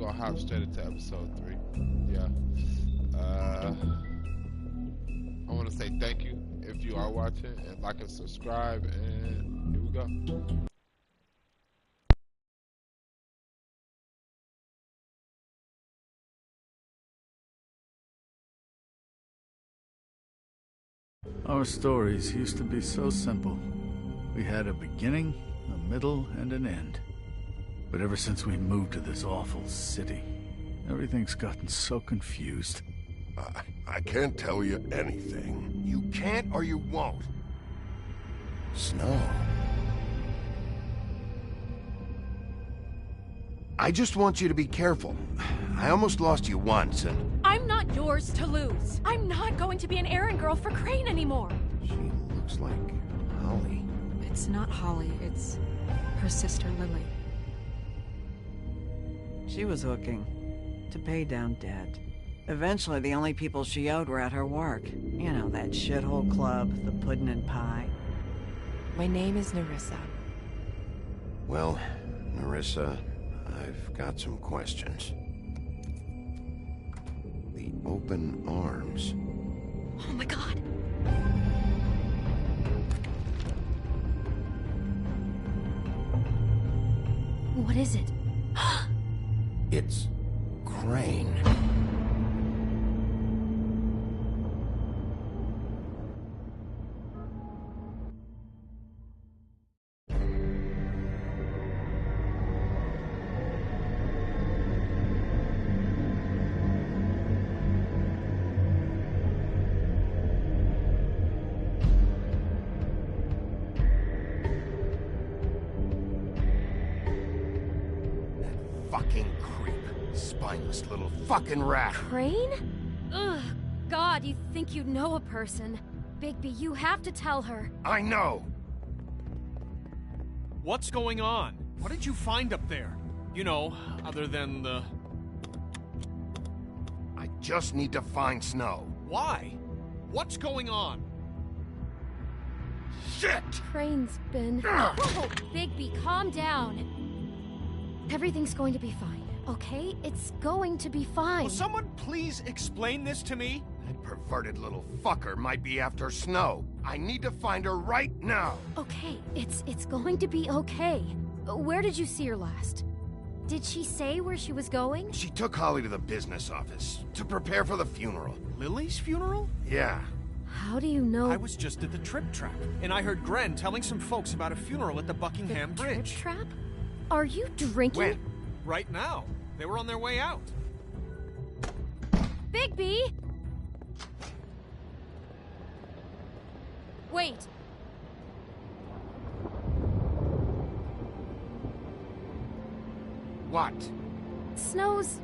gonna hop straight into episode 3. Yeah. I want to say thank you if you are watching, and like and subscribe, and here we go. Our stories used to be so simple. We had a beginning, a middle, and an end. But ever since we moved to this awful city, everything's gotten so confused. I can't tell you anything. You can't or you won't. Snow. I just want you to be careful. I almost lost you once, and... I'm not yours to lose. I'm not going to be an errand girl for Crane anymore. She looks like Holly. It's not Holly, it's her sister Lily. She was hooking to pay down debt. Eventually, the only people she owed were at her work. You know, that shithole club, the Puddin' and Pie. My name is Nerissa. Well, Nerissa, I've got some questions. The open arms. Oh my god! What is it? It's Crane. Fucking creep. Spineless little fucking rat. Crane? Ugh, God, you think you know a person. Bigby, you have to tell her. I know. What's going on? What did you find up there? You know, other than the... I just need to find Snow. Why? What's going on? Shit! Crane's been... Whoa, Bigby, calm down. Everything's going to be fine, okay? It's going to be fine. Will someone please explain this to me? That perverted little fucker might be after Snow. I need to find her right now. Okay, it's going to be okay. Where did you see her last? Did she say where she was going? She took Holly to the business office to prepare for the funeral. Lily's funeral? Yeah. How do you know? I was just at the Trip Trap, and I heard Gren telling some folks about a funeral at the Buckingham Bridge. Trip Trap? Are you drinking? When? Right now. They were on their way out. Bigby! Wait. What? Snow's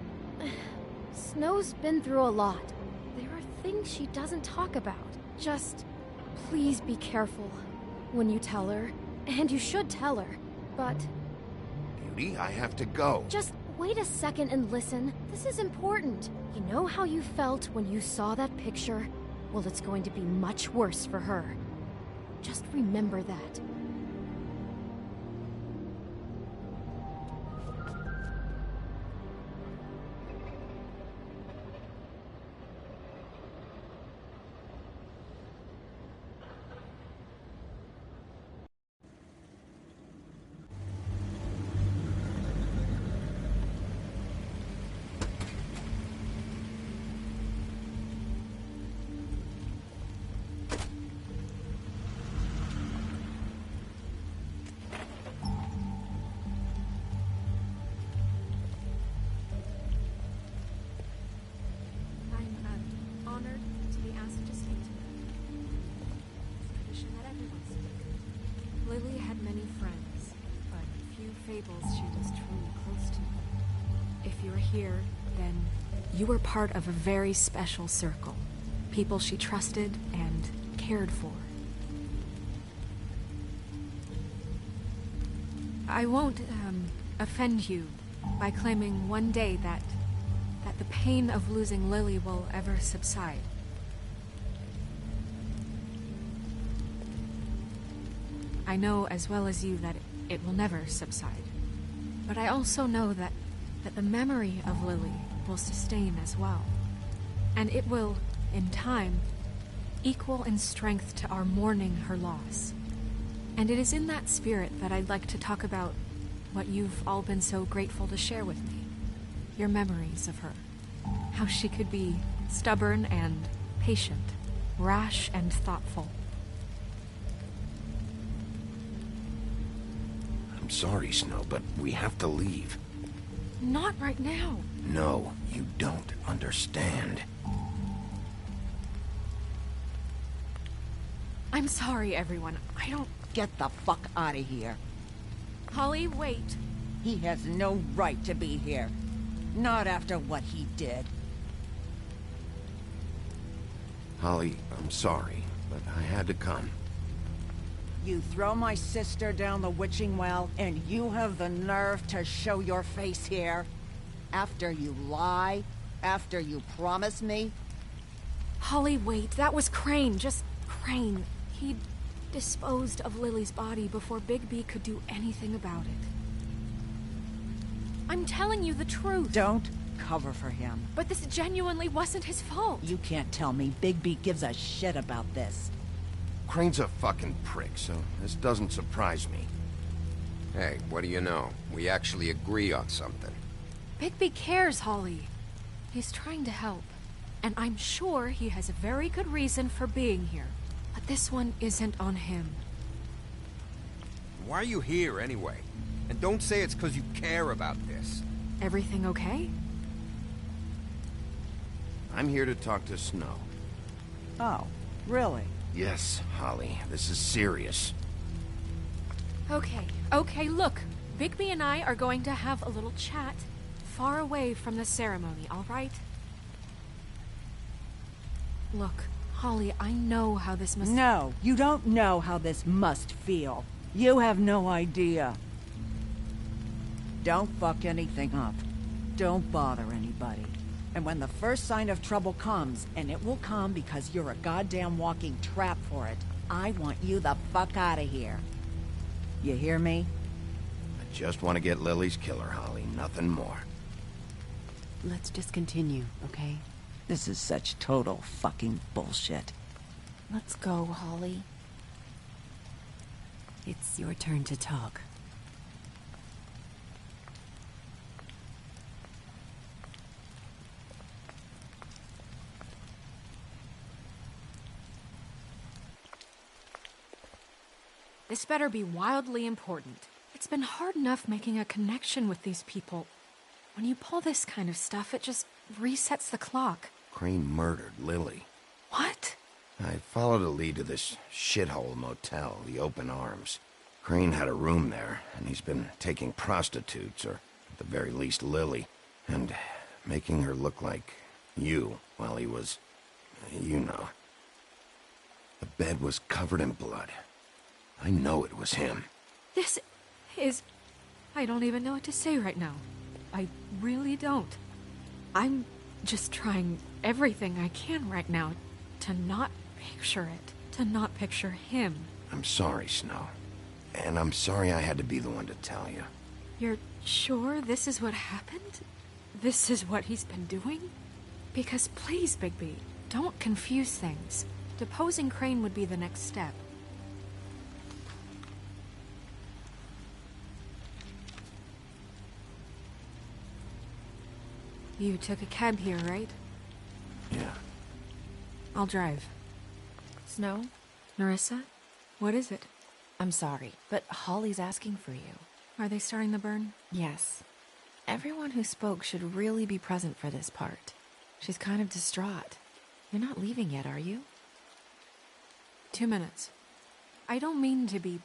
been through a lot. There are things she doesn't talk about. Just, please be careful when you tell her. And you should tell her. But... Beauty, I have to go. Just wait a second and listen. This is important. You know how you felt when you saw that picture? Well, it's going to be much worse for her. Just remember that. Lily had many friends, but few fables she was truly close to. If you're here, then you were part of a very special circle. People she trusted and cared for. I won't, offend you by claiming one day that the pain of losing Lily will ever subside. I know as well as you that it will never subside. But I also know that that the memory of Lily will sustain as well. And it will, in time, equal in strength to our mourning her loss. And it is in that spirit that I'd like to talk about what you've all been so grateful to share with me. Your memories of her. How she could be stubborn and patient, rash and thoughtful. I'm sorry, Snow, but we have to leave. Not right now. No, you don't understand. I'm sorry, everyone. I don't... Get the fuck out of here. Holly, wait. He has no right to be here. Not after what he did. Holly, I'm sorry, but I had to come. You throw my sister down the witching well, and you have the nerve to show your face here? After you lie? After you promise me? Holly, wait. That was Crane. Just Crane. He disposed of Lily's body before Bigby could do anything about it. I'm telling you the truth. Don't cover for him. But this genuinely wasn't his fault. You can't tell me Bigby gives a shit about this. Crane's a fucking prick, so this doesn't surprise me. Hey, what do you know? We actually agree on something. Bigby cares, Holly. He's trying to help. And I'm sure he has a very good reason for being here. But this one isn't on him. Why are you here, anyway? And don't say it's because you care about this. Everything okay? I'm here to talk to Snow. Oh, really? Yes, Holly, this is serious. Okay, look. Bigby and I are going to have a little chat far away from the ceremony, all right? Look, Holly, I know how this must... No, you don't know how this must feel. You have no idea. Don't fuck anything up. Don't bother anybody. And when the first sign of trouble comes, and it will come because you're a goddamn walking trap for it, I want you the fuck out of here. You hear me? I just want to get Lily's killer, Holly, nothing more. Let's just continue, okay? This is such total fucking bullshit. Let's go, Holly. It's your turn to talk. This better be wildly important. It's been hard enough making a connection with these people. When you pull this kind of stuff, it just resets the clock. Crane murdered Lily. What? I followed a lead to this shithole motel, the Open Arms. Crane had a room there, and he's been taking prostitutes, or at the very least Lily, and making her look like you while he was... you know. The bed was covered in blood. I know it was him. This is... I don't even know what to say right now. I really don't. I'm just trying everything I can right now to not picture it. To not picture him. I'm sorry, Snow. And I'm sorry I had to be the one to tell you. You're sure this is what happened? This is what he's been doing? Because please, Bigby, don't confuse things. Deposing Crane would be the next step. You took a cab here, right? Yeah. I'll drive. Snow, Nerissa? What is it? I'm sorry, but Holly's asking for you. Are they starting the burn? Yes. Everyone who spoke should really be present for this part. She's kind of distraught. You're not leaving yet, are you? 2 minutes. I don't mean to be,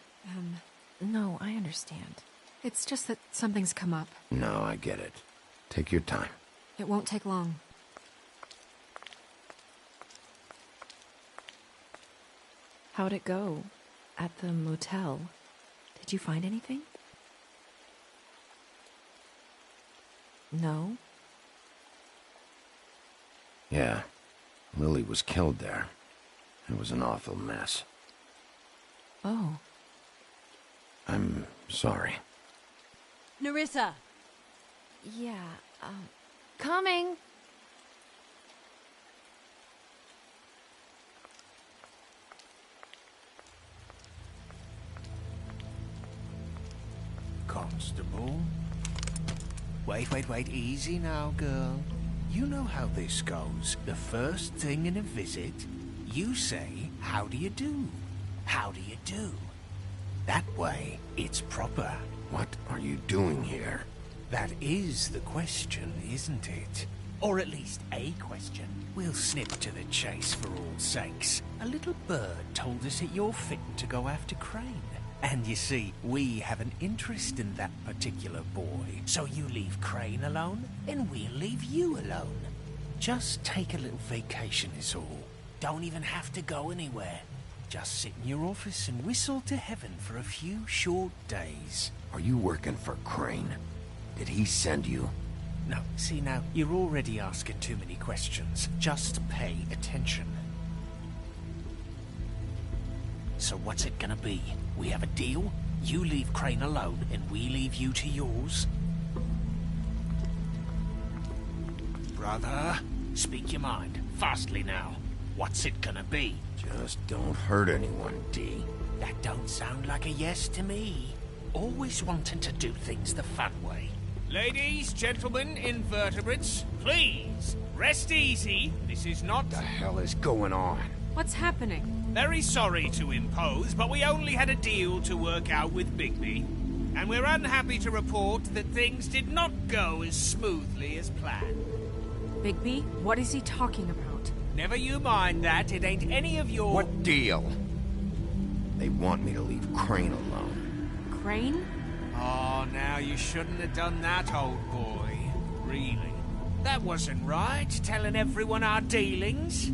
No, I understand. It's just that something's come up. No, I get it. Take your time. It won't take long. How'd it go? At the motel? Did you find anything? No? Yeah. Lily was killed there. It was an awful mess. Oh. I'm sorry. Nerissa! Yeah, coming! Constable? Wait, easy now, girl. You know how this goes. The first thing in a visit, you say, how do you do? How do you do? That way, it's proper. What are you doing here? That is the question, isn't it? Or at least a question. We'll snip to the chase for all sakes. A little bird told us that you're fit to go after Crane. And you see, we have an interest in that particular boy. So you leave Crane alone, and we'll leave you alone. Just take a little vacation is all. Don't even have to go anywhere. Just sit in your office and whistle to heaven for a few short days. Are you working for Crane? Did he send you? No, see now, you're already asking too many questions. Just pay attention. So what's it gonna be? We have a deal? You leave Crane alone, and we leave you to yours? Brother, speak your mind. Fastly now. What's it gonna be? Just don't hurt anyone, D. That don't sound like a yes to me. Always wanting to do things the fun way. Ladies, gentlemen, invertebrates, please, rest easy. This is not... What the hell is going on? What's happening? Very sorry to impose, but we only had a deal to work out with Bigby. And we're unhappy to report that things did not go as smoothly as planned. Bigby? What is he talking about? Never you mind that. It ain't any of your... What deal? They want me to leave Crane alone. Crane? Oh, now you shouldn't have done that, old boy. Really. That wasn't right, telling everyone our dealings.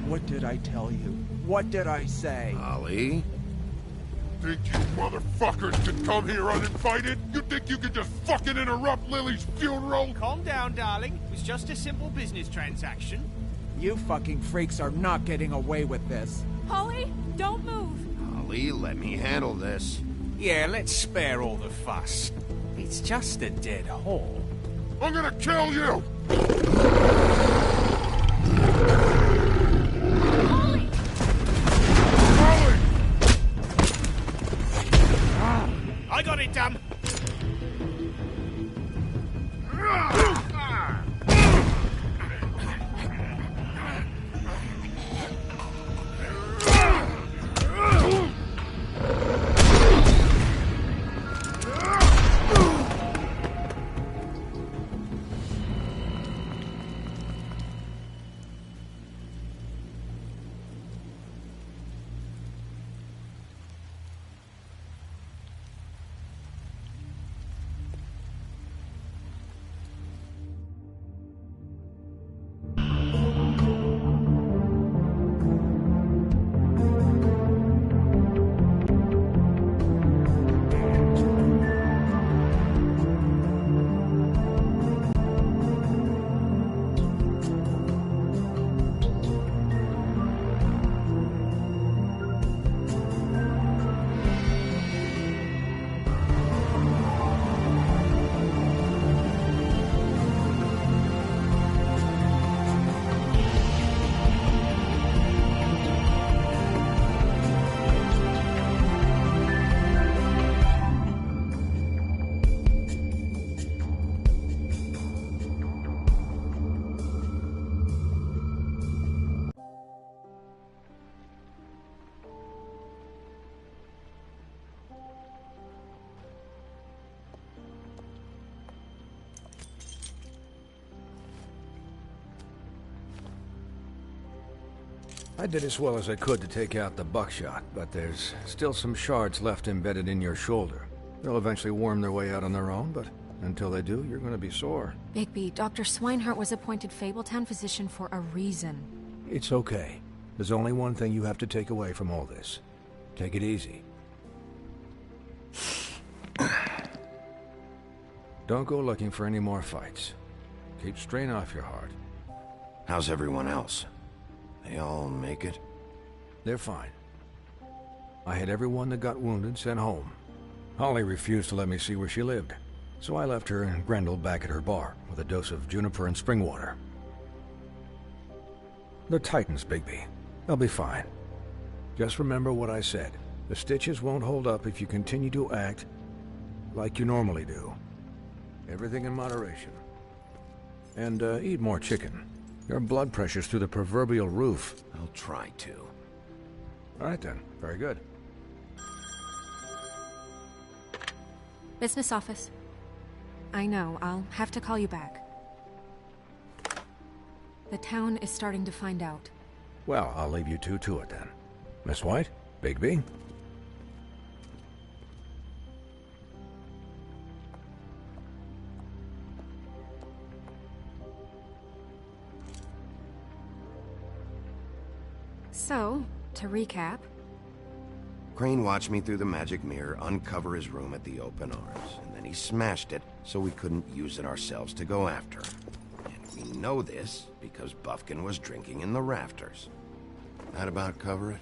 What did I tell you? What did I say? Ollie? Think you motherfuckers could come here uninvited? You think you could just fucking interrupt Lily's funeral? Calm down, darling. It was just a simple business transaction. You fucking freaks are not getting away with this. Holly, don't move! Ollie, let me handle this. Yeah, let's spare all the fuss. It's just a dead hole. I'm gonna kill you! Holly! Holly! I got it, damn! I did as well as I could to take out the buckshot, but there's still some shards left embedded in your shoulder. They'll eventually worm their way out on their own, but until they do, you're going to be sore. Bigby, Dr. Swinehart was appointed Fabletown physician for a reason. It's okay. There's only one thing you have to take away from all this. Take it easy. Don't go looking for any more fights. Keep strain off your heart. How's everyone else? They all make it? They're fine. I had everyone that got wounded sent home. Holly refused to let me see where she lived, so I left her and Grendel back at her bar with a dose of juniper and spring water. They're Titans, Bigby. They'll be fine. Just remember what I said. The stitches won't hold up if you continue to act like you normally do. Everything in moderation. And eat more chicken. Your blood pressure's through the proverbial roof. I'll try to. All right then. Very good. Business office. I know, I'll have to call you back. The town is starting to find out. Well, I'll leave you two to it then. Miss White? Bigby? So, to recap... Crane watched me through the magic mirror uncover his room at the open arms, and then he smashed it so we couldn't use it ourselves to go after him. And we know this because Buffkin was drinking in the rafters. That about cover it?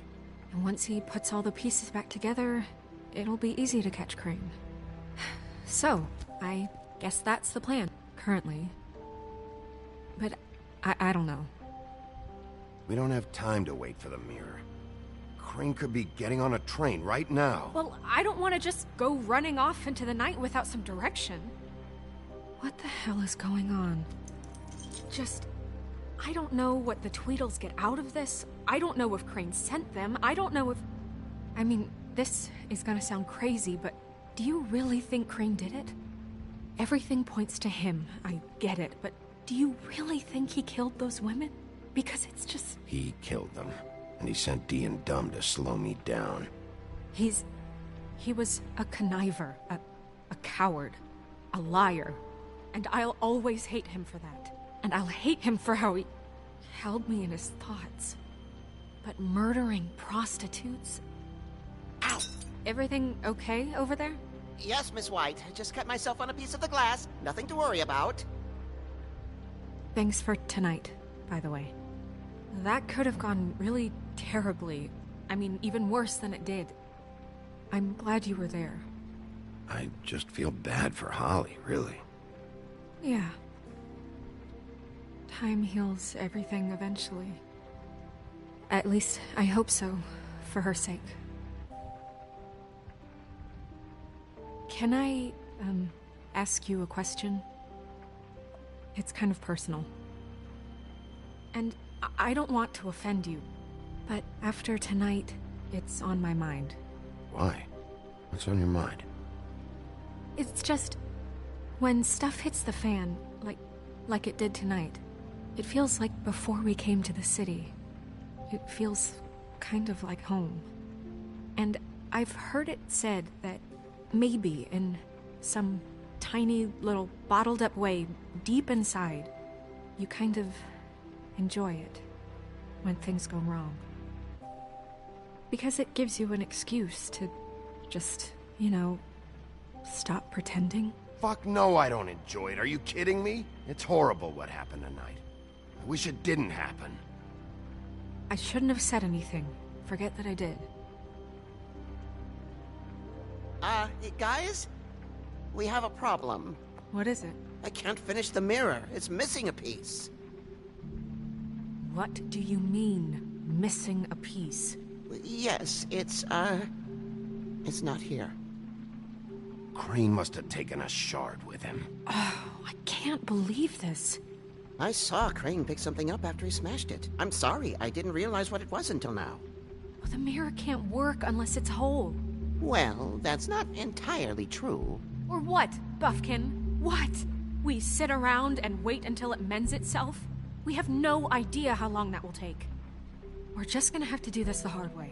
And once he puts all the pieces back together, it'll be easy to catch Crane. So, I guess that's the plan, currently. But I don't know. We don't have time to wait for the mirror. Crane could be getting on a train right now. Well, I don't want to just go running off into the night without some direction. What the hell is going on? I don't know what the Tweedles get out of this. I don't know if Crane sent them. I don't know if... I mean, this is gonna sound crazy, but do you really think Crane did it? Everything points to him. I get it, but do you really think he killed those women? Because it's just... He killed them, and he sent Dee and Dumb to slow me down. He was a conniver, a coward, a liar, and I'll always hate him for that. And I'll hate him for how he held me in his thoughts. But murdering prostitutes... Ow! Everything okay over there? Yes, Miss White. Just cut myself on a piece of the glass. Nothing to worry about. Thanks for tonight, by the way. That could have gone really terribly. I mean, even worse than it did. I'm glad you were there. I just feel bad for Holly, really. Yeah. Time heals everything eventually. At least, I hope so, for her sake. Can I, ask you a question? It's kind of personal. And I don't want to offend you, but after tonight, it's on my mind. Why? What's on your mind? It's just... when stuff hits the fan, like it did tonight, it feels like before we came to the city. It feels kind of like home. And I've heard it said that maybe in some tiny little bottled up way deep inside, you kind of enjoy it when things go wrong. Because it gives you an excuse to just, stop pretending. Fuck no, I don't enjoy it. Are you kidding me? It's horrible what happened tonight. I wish it didn't happen. I shouldn't have said anything. Forget that I did. Guys? We have a problem. What is it? I can't finish the mirror. It's missing a piece. What do you mean, missing a piece? Yes, it's not here. Crane must have taken a shard with him. Oh, I can't believe this. I saw Crane pick something up after he smashed it. I'm sorry, I didn't realize what it was until now. Well, the mirror can't work unless it's whole. Well, that's not entirely true. Or what, Buffkin? What? We sit around and wait until it mends itself? We have no idea how long that will take. We're just gonna have to do this the hard way.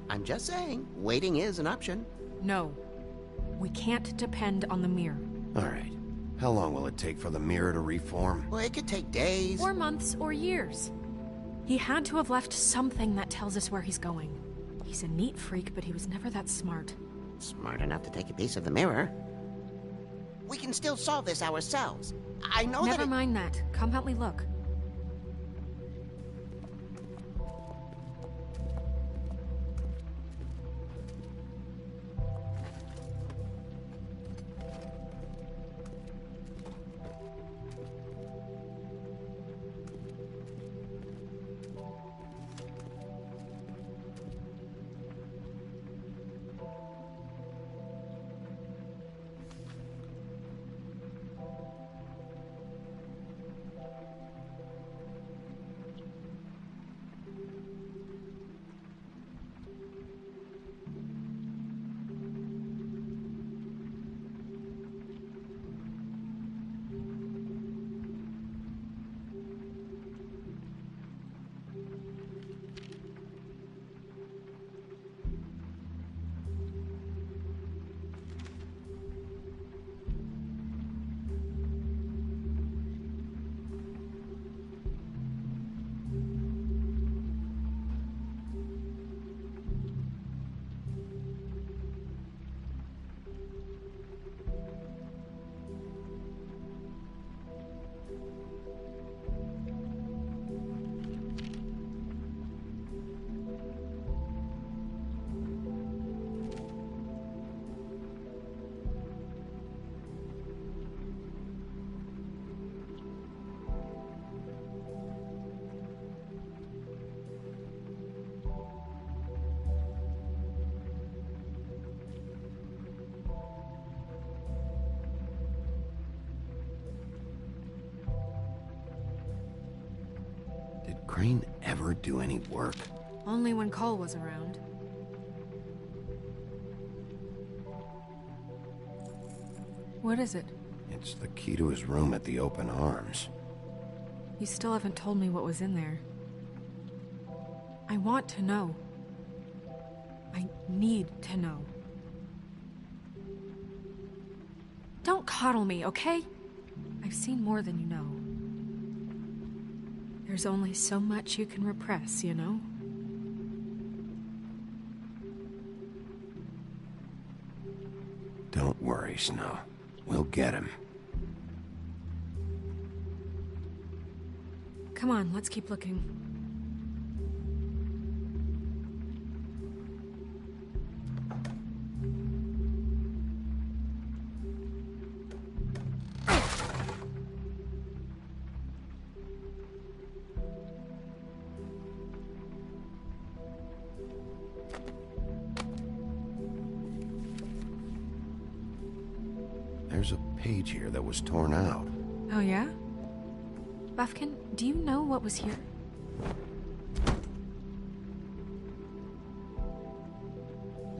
I'm just saying, waiting is an option. No. We can't depend on the mirror. All right. How long will it take for the mirror to reform? Well, it could take days. Or months, or years. He had to have left something that tells us where he's going. He's a neat freak, but he was never that smart. Smart enough to take a piece of the mirror. We can still solve this ourselves. I know Never mind that. Come help me look. Crane ever do any work? Only when Cole was around. What is it? It's the key to his room at the Open Arms. You still haven't told me what was in there. I want to know. I need to know. Don't coddle me, okay? I've seen more than you know. There's only so much you can repress, you know? Don't worry, Snow. We'll get him. Come on, let's keep looking. There's a page here that was torn out. Oh, yeah? Buffkin, do you know what was here?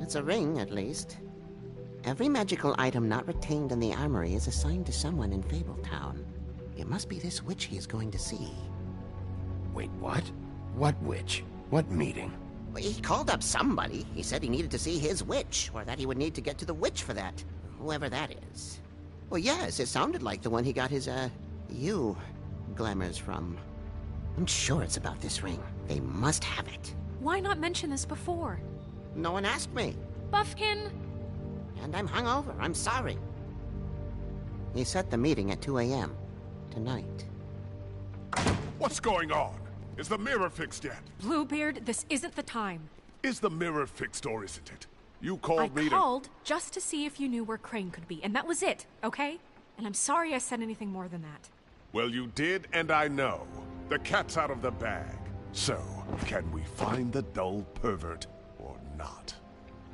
It's a ring, at least. Every magical item not retained in the armory is assigned to someone in Fabletown. It must be this witch he is going to see. Wait, what? What witch? What meeting? Well, he called up somebody. He said he needed to see his witch, or that he would need to get to the witch for that. Whoever that is. Well, yes, it sounded like the one he got his, glamours from. I'm sure it's about this ring. They must have it. Why not mention this before? No one asked me. Buffkin! And I'm hungover. I'm sorry. He set the meeting at 2 a.m. tonight. What's going on? Is the mirror fixed yet? Bluebeard, this isn't the time. Is the mirror fixed or isn't it? You called me I called just to see if you knew where Crane could be, and that was it, okay? And I'm sorry I said anything more than that. Well, you did, and I know. The cat's out of the bag. So, can we find the dull pervert or not?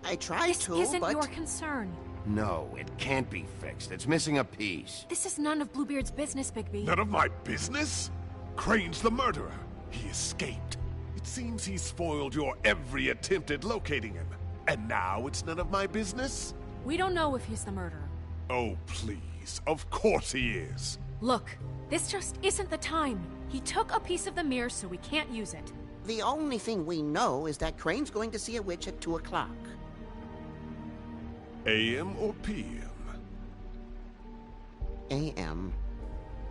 I tried to, but... This isn't your concern. No, it can't be fixed. It's missing a piece. This is none of Bluebeard's business, Bigby. None of my business? Crane's the murderer. He escaped. It seems he spoiled your every attempt at locating him. And now it's none of my business? We don't know if he's the murderer. Oh, please. Of course he is. Look, this just isn't the time. He took a piece of the mirror, so we can't use it. The only thing we know is that Crane's going to see a witch at 2 o'clock. AM or PM? AM.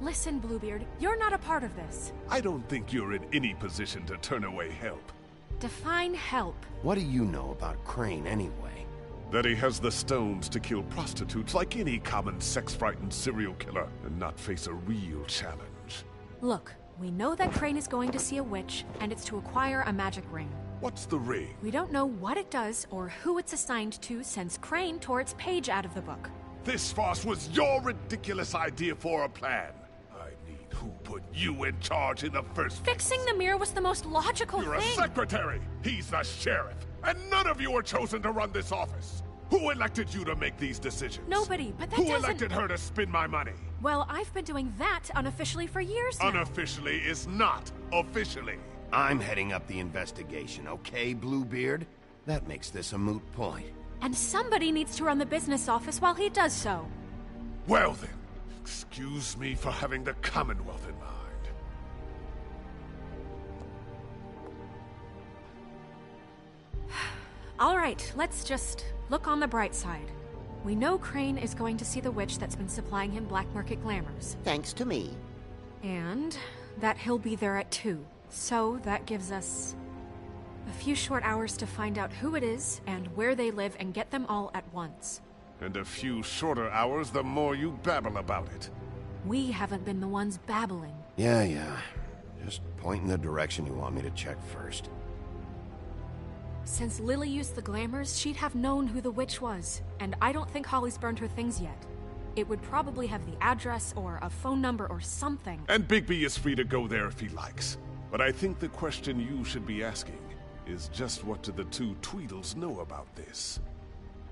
Listen, Bluebeard, you're not a part of this. I don't think you're in any position to turn away help. Define help. What do you know about Crane, anyway? That he has the stones to kill prostitutes like any common sex-frightened serial killer and not face a real challenge. Look, we know that Crane is going to see a witch, and it's to acquire a magic ring. What's the ring? We don't know what it does or who it's assigned to since Crane tore its page out of the book. This farce was your ridiculous idea for a plan. I mean, who put you in charge in the first place? Fixing the mirror was the most logical thing. You're a secretary. He's the sheriff. And none of you were chosen to run this office. Who elected you to make these decisions? Nobody, but that Who doesn't... elected her to spend my money? Well, I've been doing that unofficially for years now. Unofficially is not officially. I'm heading up the investigation, okay, Bluebeard? That makes this a moot point. And somebody needs to run the business office while he does so. Well then, excuse me for having the Commonwealth in mind. All right, let's just look on the bright side. We know Crane is going to see the witch that's been supplying him black market glamours. Thanks to me. And that he'll be there at 2. So that gives us a few short hours to find out who it is and where they live and get them all at once. And a few shorter hours the more you babble about it. We haven't been the ones babbling. Yeah. Just point in the direction you want me to check first. Since Lily used the glamours, she'd have known who the witch was, and I don't think Holly's burned her things yet. It would probably have the address or a phone number or something. And Bigby is free to go there if he likes. But I think the question you should be asking is just what do the two Tweedles know about this?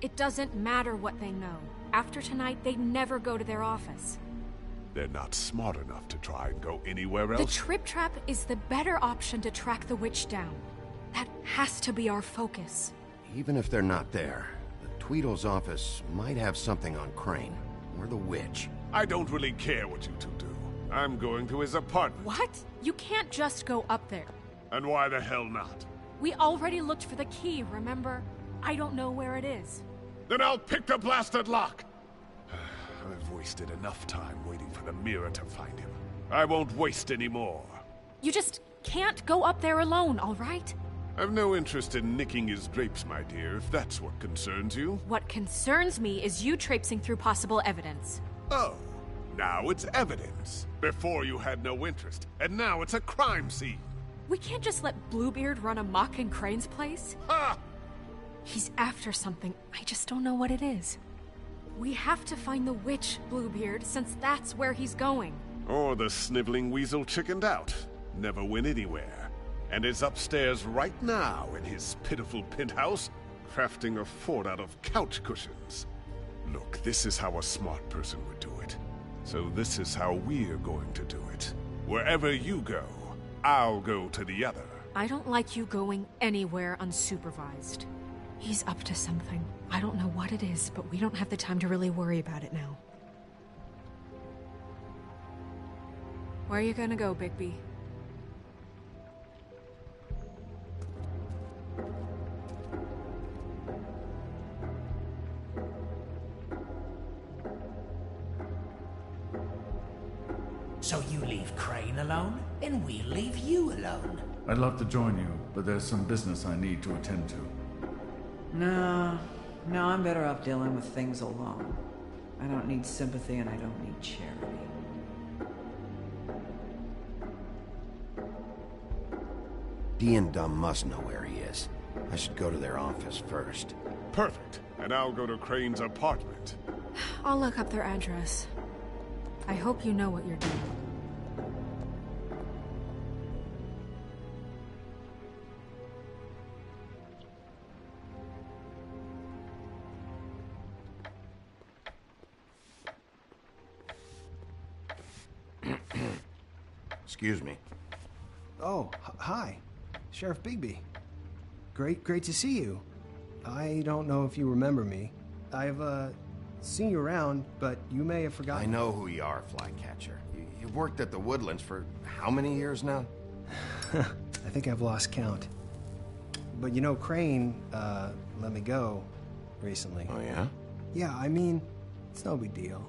It doesn't matter what they know. After tonight, they'd never go to their office. They're not smart enough to try and go anywhere else. The trip trap is the better option to track the witch down. That has to be our focus. Even if they're not there, the Tweedle's office might have something on Crane, or the witch. I don't really care what you two do. I'm going to his apartment. What? You can't just go up there. And why the hell not? We already looked for the key, remember? I don't know where it is. Then I'll pick the blasted lock! I've wasted enough time waiting for the mirror to find him. I won't waste any more. You just can't go up there alone, all right? I've no interest in nicking his drapes, my dear, if that's what concerns you. What concerns me is you traipsing through possible evidence. Oh, now it's evidence. Before you had no interest, and now it's a crime scene. We can't just let Bluebeard run amok in Crane's place. Ha! He's after something. I just don't know what it is. We have to find the witch, Bluebeard, since that's where he's going. Or the sniveling weasel chickened out. Never went anywhere. And is upstairs right now in his pitiful penthouse, crafting a fort out of couch cushions. Look, this is how a smart person would do it. So this is how we're going to do it. Wherever you go, I'll go to the other. I don't like you going anywhere unsupervised. He's up to something. I don't know what it is, but we don't have the time to really worry about it now. Where are you gonna go, Bigby? So you leave Crane alone, and we'll leave you alone. I'd love to join you, but there's some business I need to attend to. No, I'm better off dealing with things alone. I don't need sympathy and I don't need charity. Dee and Dumb must know where he is. I should go to their office first. Perfect. And I'll go to Crane's apartment. I'll look up their address. I hope you know what you're doing. Excuse me. Oh, hi. Sheriff Bigby. Great to see you. I don't know if you remember me. I've, seen you around, but you may have forgotten. I know who you are, Flycatcher. You've worked at the Woodlands for how many years now? I think I've lost count. But you know, Crane, let me go recently. Oh, yeah? Yeah, I mean, it's no big deal.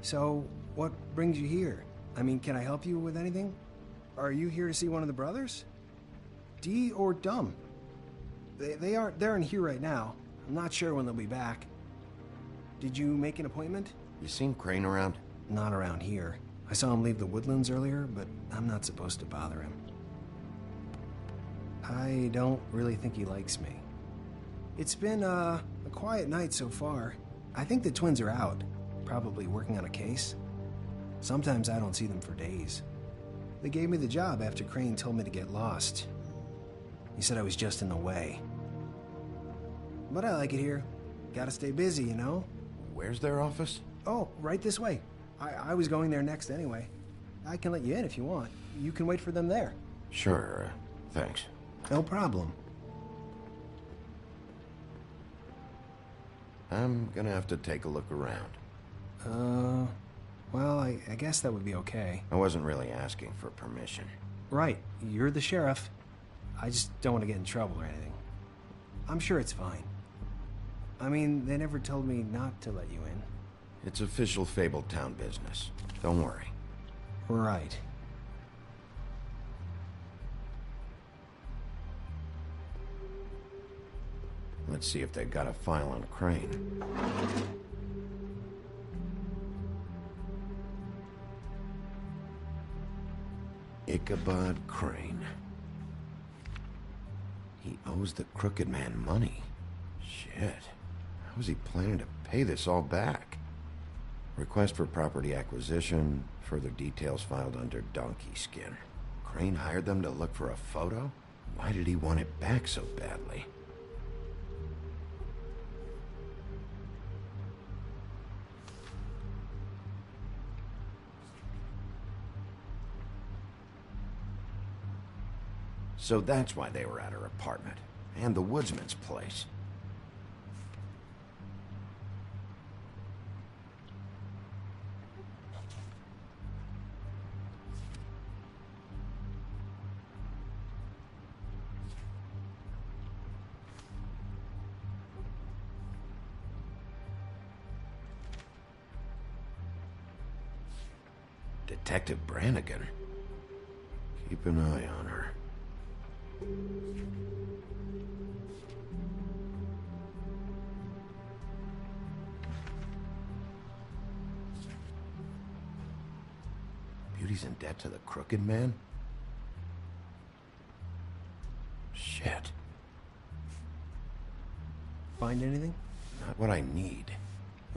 So, what brings you here? I mean, can I help you with anything? Are you here to see one of the brothers? Dee or Dumb? They're in here right now. I'm not sure when they'll be back. Did you make an appointment? You seen Crane around? Not around here. I saw him leave the Woodlands earlier, but I'm not supposed to bother him. I don't really think he likes me. It's been, a quiet night so far. I think the twins are out, probably working on a case. Sometimes I don't see them for days. They gave me the job after Crane told me to get lost. He said I was just in the way. But I like it here. Gotta stay busy, you know? Where's their office? Oh, right this way. I was going there next anyway. I can let you in if you want. You can wait for them there. Sure, thanks. No problem. I'm gonna have to take a look around. Well, I guess that would be okay. I wasn't really asking for permission. Right, you're the sheriff. I just don't want to get in trouble or anything. I'm sure it's fine. I mean, they never told me not to let you in. It's official Fabletown business. Don't worry. Right. Let's see if they've got a file on Crane. Ichabod Crane. He owes the Crooked Man money. Shit. How is he planning to pay this all back? Request for property acquisition. Further details filed under Donkey Skin. Crane hired them to look for a photo? Why did he want it back so badly? So that's why they were at her apartment. And the woodsman's place. Detective Brannigan. Keep an eye on her. Beauty's in debt to the Crooked Man? Shit. Find anything? Not what I need.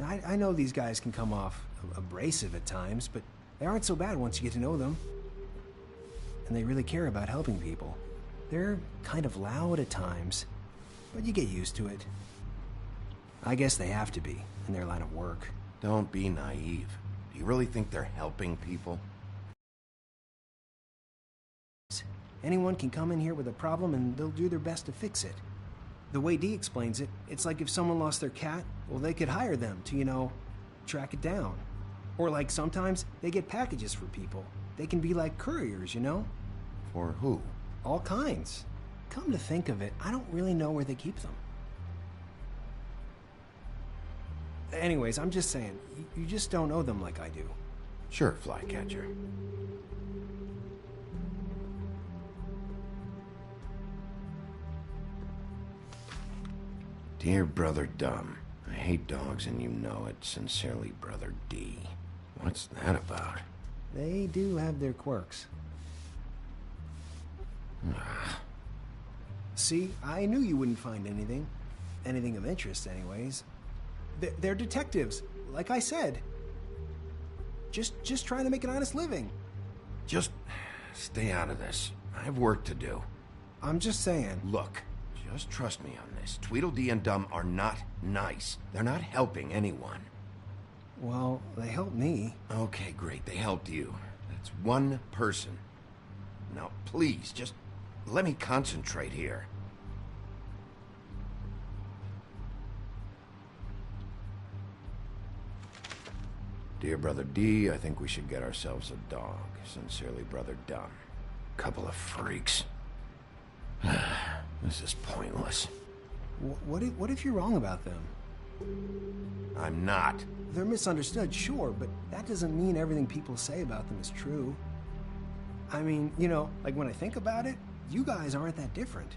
I know these guys can come off abrasive at times, but they aren't so bad once you get to know them. And they really care about helping people. They're kind of loud at times, but you get used to it. I guess they have to be, in their line of work. Don't be naive. Do you really think they're helping people? Anyone can come in here with a problem and they'll do their best to fix it. The way Dee explains it, it's like if someone lost their cat, well, they could hire them to, you know, track it down. Or like sometimes they get packages for people. They can be like couriers, you know? For who? All kinds. Come to think of it, I don't really know where they keep them. Anyways, I'm just saying, you just don't know them like I do. Sure, Flycatcher. Dear Brother Dumb, I hate dogs and you know it. Sincerely, Brother D. What's that about? They do have their quirks. See, I knew you wouldn't find anything. Anything of interest, anyways. They're detectives, like I said. Just trying to make an honest living. Just stay out of this. I have work to do. I'm just saying. Look, just trust me on this. Tweedledee and Dumb are not nice. They're not helping anyone. Well, they helped me. Okay, great. They helped you. That's one person. Now, please, just let me concentrate here. Dear Brother D, I think we should get ourselves a dog. Sincerely, Brother Dumb. Couple of freaks. This is pointless. What if you're wrong about them? I'm not. They're misunderstood, sure, but that doesn't mean everything people say about them is true. I mean, you know, like when I think about it, you guys aren't that different.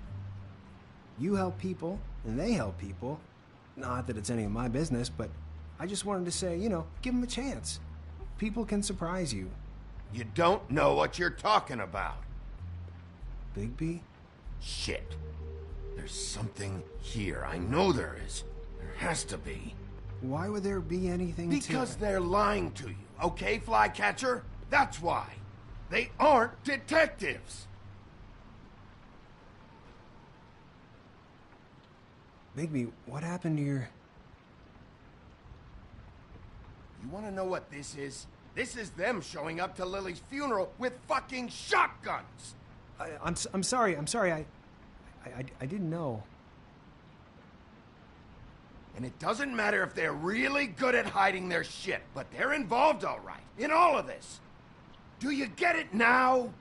You help people, and they help people. Not that it's any of my business, but I just wanted to say, you know, give them a chance. People can surprise you. You don't know what you're talking about. Bigby? Shit. There's something here. I know there is. There has to be. Why would there be anything Because they're lying to you, okay, Flycatcher? That's why. They aren't detectives. Bigby, what happened to your... You want to know what this is? This is them showing up to Lily's funeral with fucking shotguns. I'm sorry. I didn't know. And it doesn't matter if they're really good at hiding their shit, but they're involved all right in all of this. Do you get it now?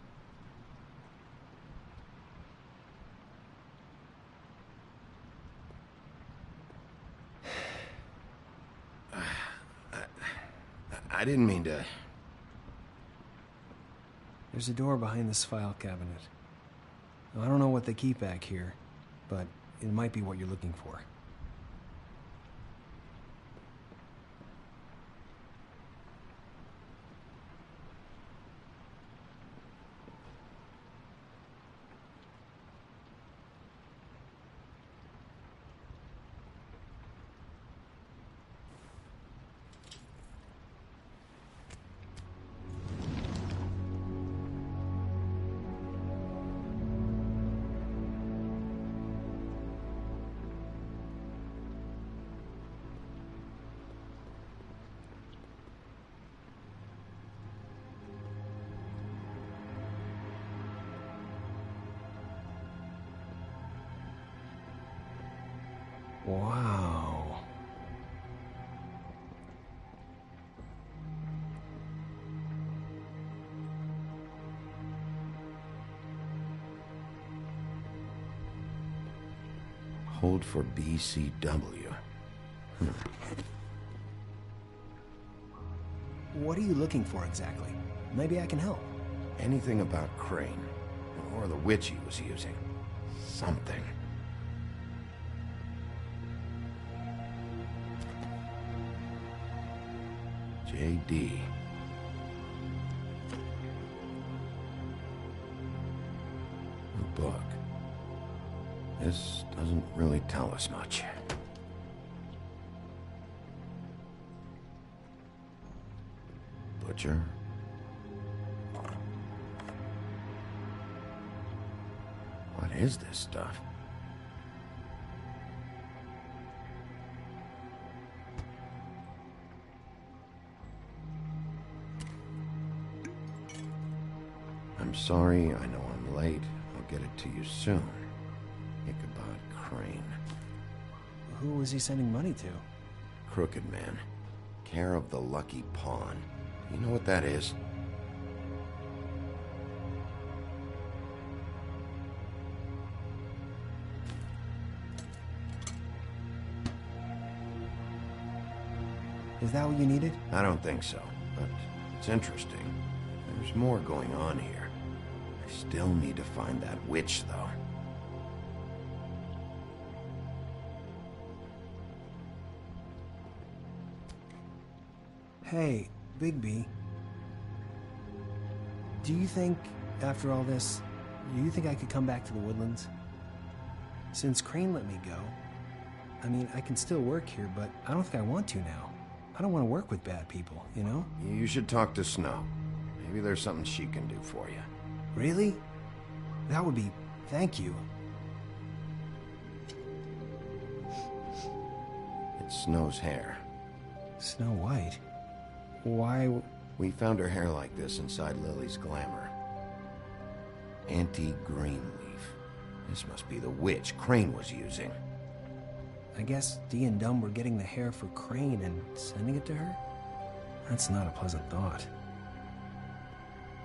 I didn't mean to... There's a door behind this file cabinet. I don't know what they keep back here, but it might be what you're looking for. Wow. Hold for BCW. What are you looking for exactly? Maybe I can help. Anything about Crane, or the witch he was using. Something. JD. A book. This doesn't really tell us much. Butcher. What is this stuff? I'm sorry, I know I'm late. I'll get it to you soon. Ichabod Crane. Who was he sending money to? Crooked Man. Care of the Lucky Pawn. You know what that is? Is that what you needed? I don't think so, but it's interesting. There's more going on here. I still need to find that witch, though. Hey, Bigby. Do you think, after all this, do you think I could come back to the Woodlands? Since Crane let me go, I mean, I can still work here, but I don't think I want to now. I don't want to work with bad people, you know? You should talk to Snow. Maybe there's something she can do for you. Really? That would be... thank you. It's Snow's hair. Snow White? Why... We found her hair like this inside Lily's glamour. Anti-Greenleaf. This must be the witch Crane was using. I guess Dee and Dumb were getting the hair for Crane and sending it to her? That's not a pleasant thought.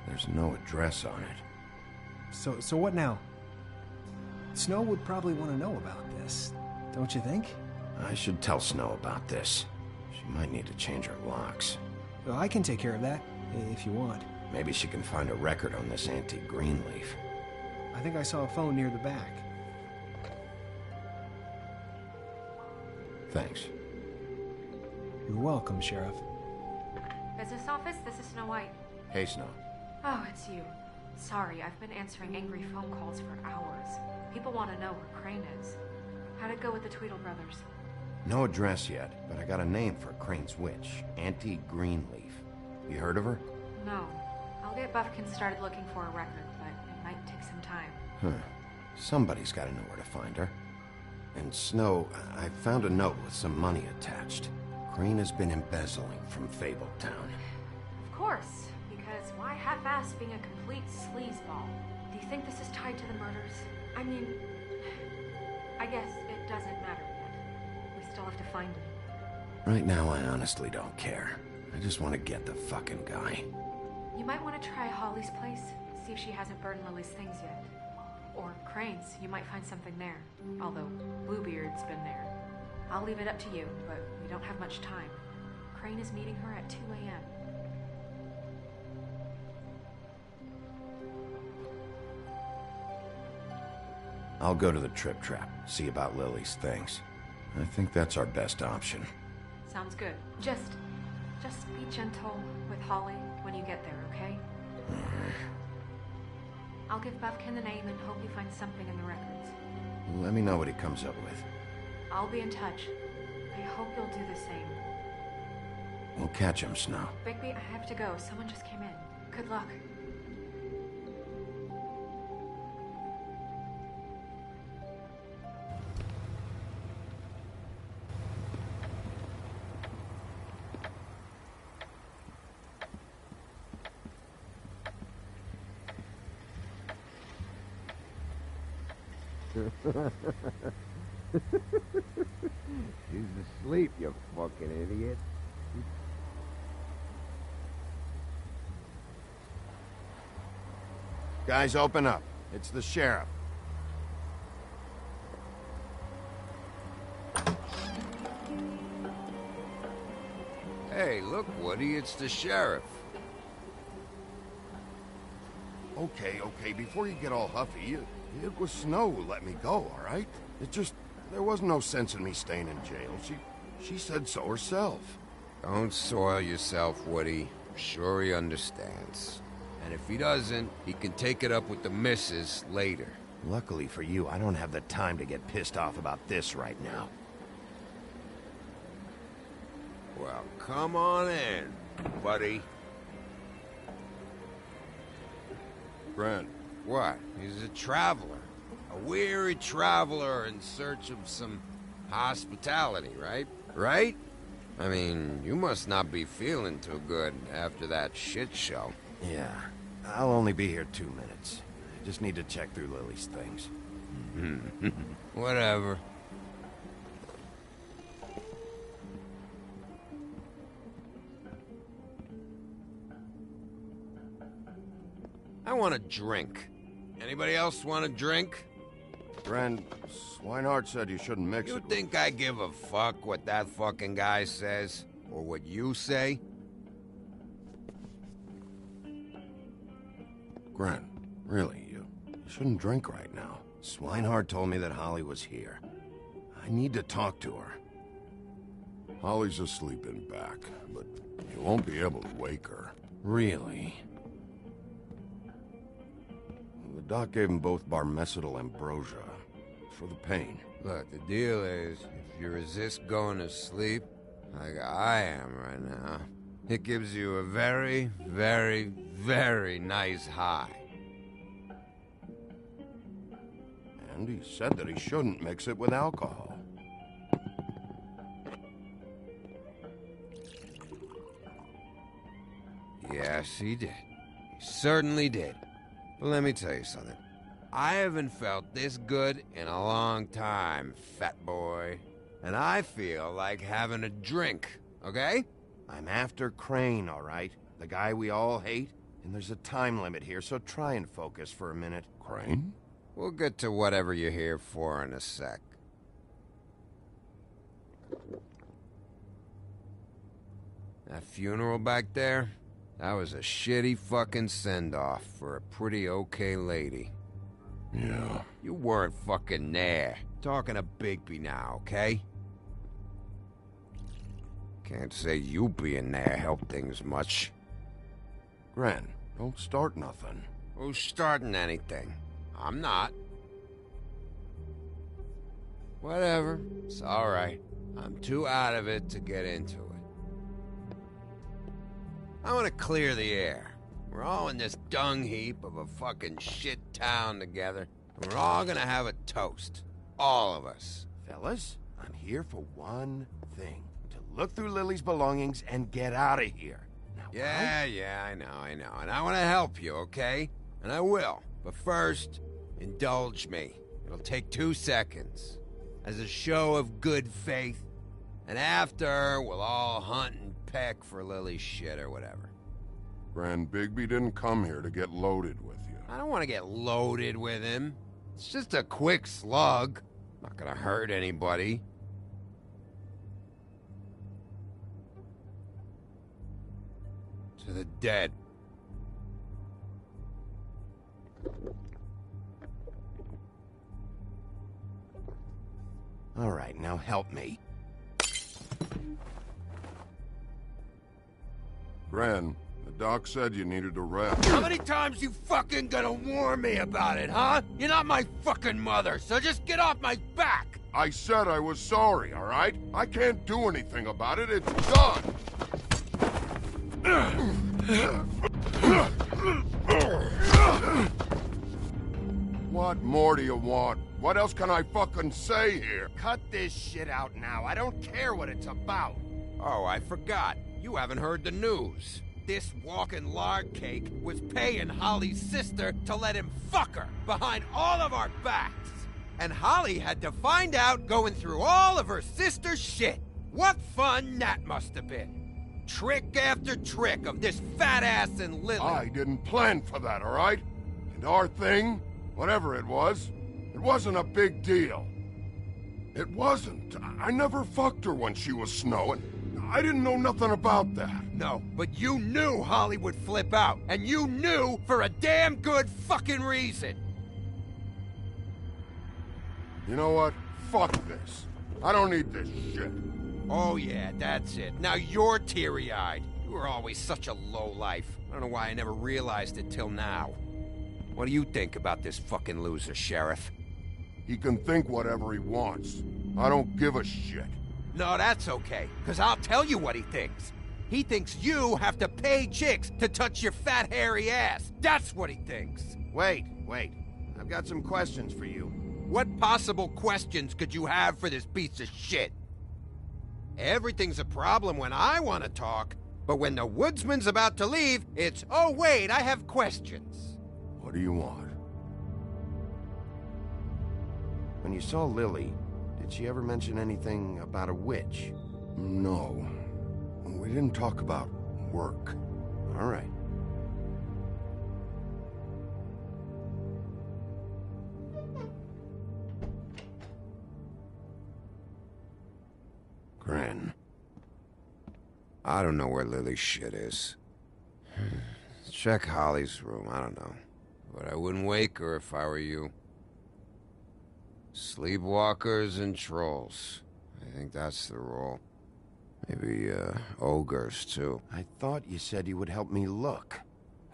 There's no address on it. So what now? Snow would probably want to know about this, don't you think? I should tell Snow about this. She might need to change her locks. Well, I can take care of that, if you want. Maybe she can find a record on this Anti-Greenleaf. I think I saw a phone near the back. Thanks. You're welcome, Sheriff. Business office, this is Snow White. Hey, Snow. Oh, it's you. Sorry, I've been answering angry phone calls for hours. People want to know where Crane is. How'd it go with the Tweedle brothers? No address yet, but I got a name for Crane's witch. Anti-Greenleaf. You heard of her? No. I'll get Buffkin started looking for a record, but it might take some time. Huh. Somebody's got to know where to find her. And Snow, I found a note with some money attached. Crane has been embezzling from Fabletown. Of course, because why half-ass being a complete sleazeball? Do you think this is tied to the murders? I mean, I guess it doesn't matter yet. We still have to find him. Right now, I honestly don't care. I just want to get the fucking guy. You might want to try Holly's place, see if she hasn't burned Lily's things yet. Or Crane's, you might find something there. Although, Bluebeard's been there. I'll leave it up to you, but we don't have much time. Crane is meeting her at 2 a.m. I'll go to the Trip Trap, see about Lily's things. I think that's our best option. Sounds good. Just be gentle with Holly when you get there, okay? I'll give Buffkin the name and hope he finds something in the records. Let me know what he comes up with. I'll be in touch. I hope you'll do the same. We'll catch him, Snow. Bigby, I have to go. Someone just came in. Good luck. He's asleep, you fucking idiot. Guys, open up. It's the sheriff. Hey, look, Woody, it's the sheriff. Okay, before you get all huffy, it was Snow who let me go, all right? There was no sense in me staying in jail. She said so herself. Don't soil yourself, Woody. I'm sure he understands. And if he doesn't, he can take it up with the missus later. Luckily for you, I don't have the time to get pissed off about this right now. Well, come on in, buddy. Grant. What? He's a traveler. A weary traveler in search of some hospitality, right? Right? I mean, you must not be feeling too good after that shit show. Yeah, I'll only be here 2 minutes. I just need to check through Lily's things. Whatever. I want a drink. Anybody else want a drink? Friend, Swinehart said you shouldn't mix it. You think I give a fuck what that fucking guy says? Or what you say? Grant, really, you shouldn't drink right now. Swinehart told me that Holly was here. I need to talk to her. Holly's asleep in back, but you won't be able to wake her. Really? The doc gave them both barmecidal ambrosia for the pain. Look, the deal is, if you resist going to sleep, like I am right now, it gives you a very, very, very nice high. And he said that he shouldn't mix it with alcohol. Yes, he did. He certainly did. But let me tell you something. I haven't felt this good in a long time, fat boy. And I feel like having a drink, okay? I'm after Crane, all right? The guy we all hate? And there's a time limit here, so try and focus for a minute. Crane? We'll get to whatever you're here for in a sec. That funeral back there? That was a shitty fucking send-off for a pretty okay lady. Yeah. You weren't fucking there. Talking to Bigby now, okay? Can't say you being there helped things much. Gren, don't start nothing. Who's starting anything? I'm not. Whatever. It's alright. I'm too out of it to get into it. I want to clear the air. We're all in this dung heap of a fucking shit town together, and we're all gonna have a toast. All of us. Fellas, I'm here for one thing. To look through Lily's belongings and get out of here. Now, Yeah, I know. And I want to help you, okay? And I will. But first, indulge me. It'll take 2 seconds. As a show of good faith. And after, we'll all hunt and peck for Lily's shit or whatever. Grand Bigby didn't come here to get loaded with you. I don't want to get loaded with him. It's just a quick slug. Not gonna hurt anybody. To the dead. All right, now help me. Gran, the doc said you needed a rest. How many times you fucking gonna warn me about it, huh? You're not my fucking mother, so just get off my back! I said I was sorry, all right? I can't do anything about it. It's done! What more do you want? What else can I fucking say here? Cut this shit out now. I don't care what it's about. Oh, I forgot. You haven't heard the news. This walking lard cake was paying Holly's sister to let him fuck her behind all of our backs. And Holly had to find out going through all of her sister's shit. What fun that must have been. Trick after trick of this fat ass and Lily. I didn't plan for that, all right? And our thing, whatever it wasn't a big deal. It wasn't. I never fucked her when she was snowing. I didn't know nothing about that. No, but you knew Holly would flip out. And you knew for a damn good fucking reason. You know what? Fuck this. I don't need this shit. Oh yeah, that's it. Now you're teary-eyed. You were always such a lowlife. I don't know why I never realized it till now. What do you think about this fucking loser, Sheriff? He can think whatever he wants. I don't give a shit. No, that's okay, because I'll tell you what he thinks. He thinks you have to pay chicks to touch your fat, hairy ass. That's what he thinks. Wait. I've got some questions for you. What possible questions could you have for this piece of shit? Everything's a problem when I want to talk, but when the woodsman's about to leave, it's, oh wait, I have questions. What do you want? When you saw Lily, did she ever mention anything about a witch? No. We didn't talk about work. All right. Gran. I don't know where Lily's shit is. Check Holly's room, I don't know. But I wouldn't wake her if I were you. Sleepwalkers and trolls. I think that's the rule. Maybe, ogres, too. I thought you said you would help me look.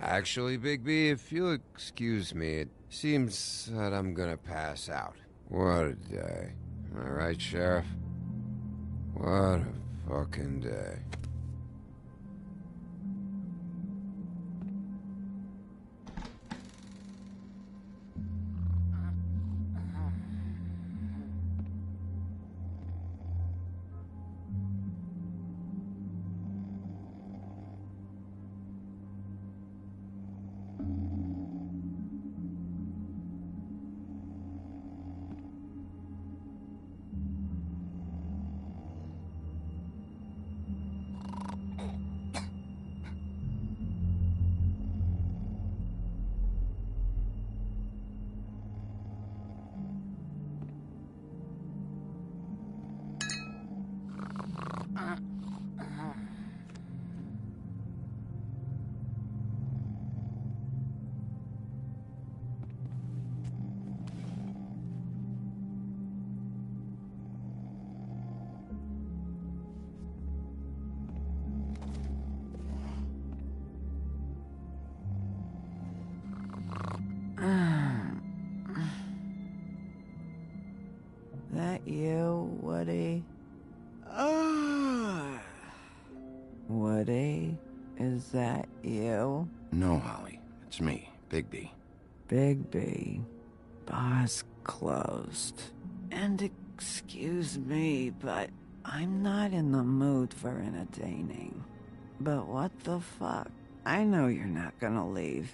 Actually, Big B, if you'll excuse me, it seems that I'm gonna pass out. What a day. Am I right, Sheriff? What a fucking day. That you, Woody? Woody? Is that you? No, Holly. It's me, Bigby. Bigby. Bar's closed. And excuse me, but I'm not in the mood for entertaining. But what the fuck? I know you're not gonna leave.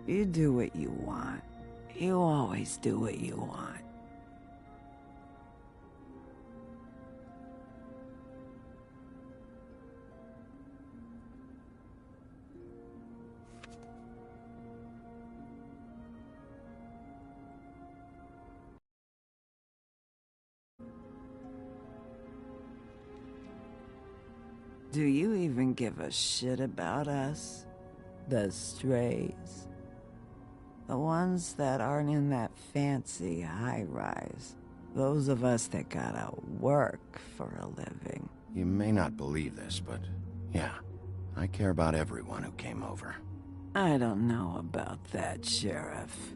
You do what you want. You always do what you want. Do you even give a shit about us? The strays? The ones that aren't in that fancy high-rise. Those of us that gotta work for a living. You may not believe this, but yeah, I care about everyone who came over. I don't know about that, Sheriff.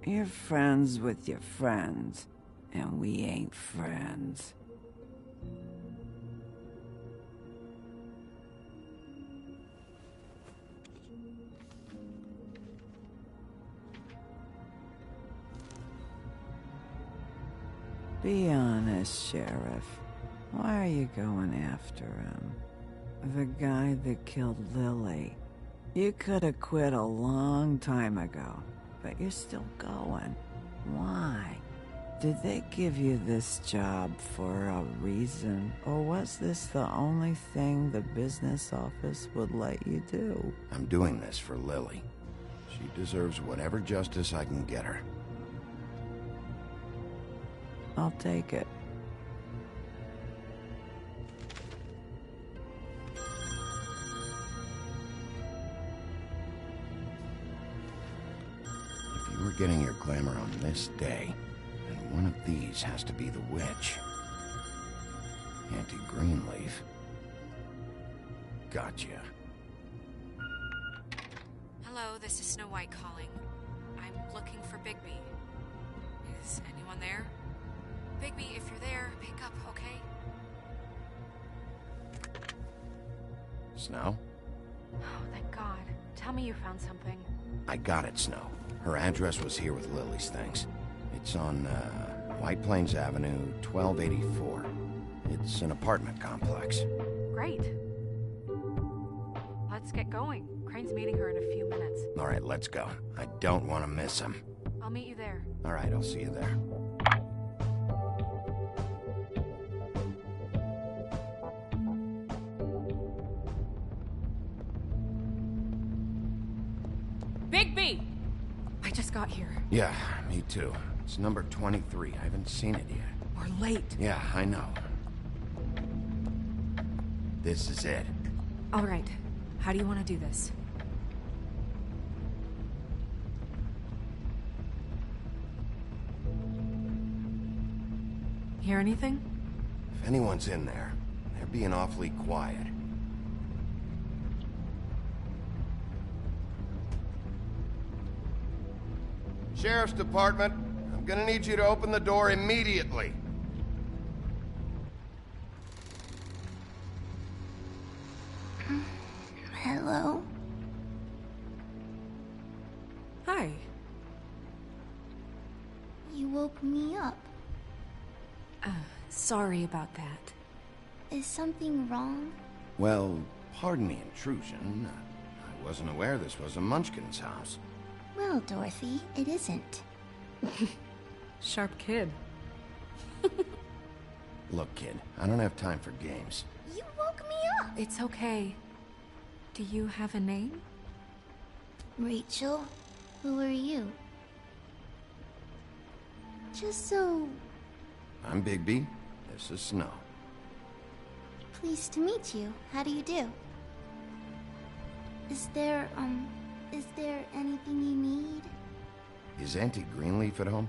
You're friends with your friends, and we ain't friends. Be honest, Sheriff. Why are you going after him? The guy that killed Lily. You could have quit a long time ago, but you're still going. Why? Did they give you this job for a reason? Or was this the only thing the business office would let you do? I'm doing this for Lily. She deserves whatever justice I can get her. I'll take it. If you were getting your glamour on this day, then one of these has to be the witch. Auntie Greenleaf. Gotcha. Hello, this is Snow White calling. I'm looking for Bigby. Is anyone there? Bigby, if you're there, pick up, okay? Snow? Oh, thank God. Tell me you found something. I got it, Snow. Her address was here with Lily's things. It's on, White Plains Avenue, 1284. It's an apartment complex. Great. Let's get going. Crane's meeting her in a few minutes. All right, let's go. I don't want to miss him. I'll meet you there. All right, I'll see you there. Bigby! I just got here. Yeah, me too. It's number 23. I haven't seen it yet. We're late. Yeah, I know. This is it. All right. How do you want to do this? Hear anything? If anyone's in there, they're being awfully quiet. Sheriff's Department, I'm gonna need you to open the door immediately. Hello? Hi. You woke me up. Sorry about that. Is something wrong? Well, pardon the intrusion. I wasn't aware this was a Munchkin's house. Well, Dorothy, it isn't. Sharp kid. Look, kid, I don't have time for games. You woke me up! It's okay. Do you have a name? Rachel, who are you? Just so... I'm Bigby. This is Snow. Pleased to meet you. How do you do? Is there anything you need? Is Auntie Greenleaf at home?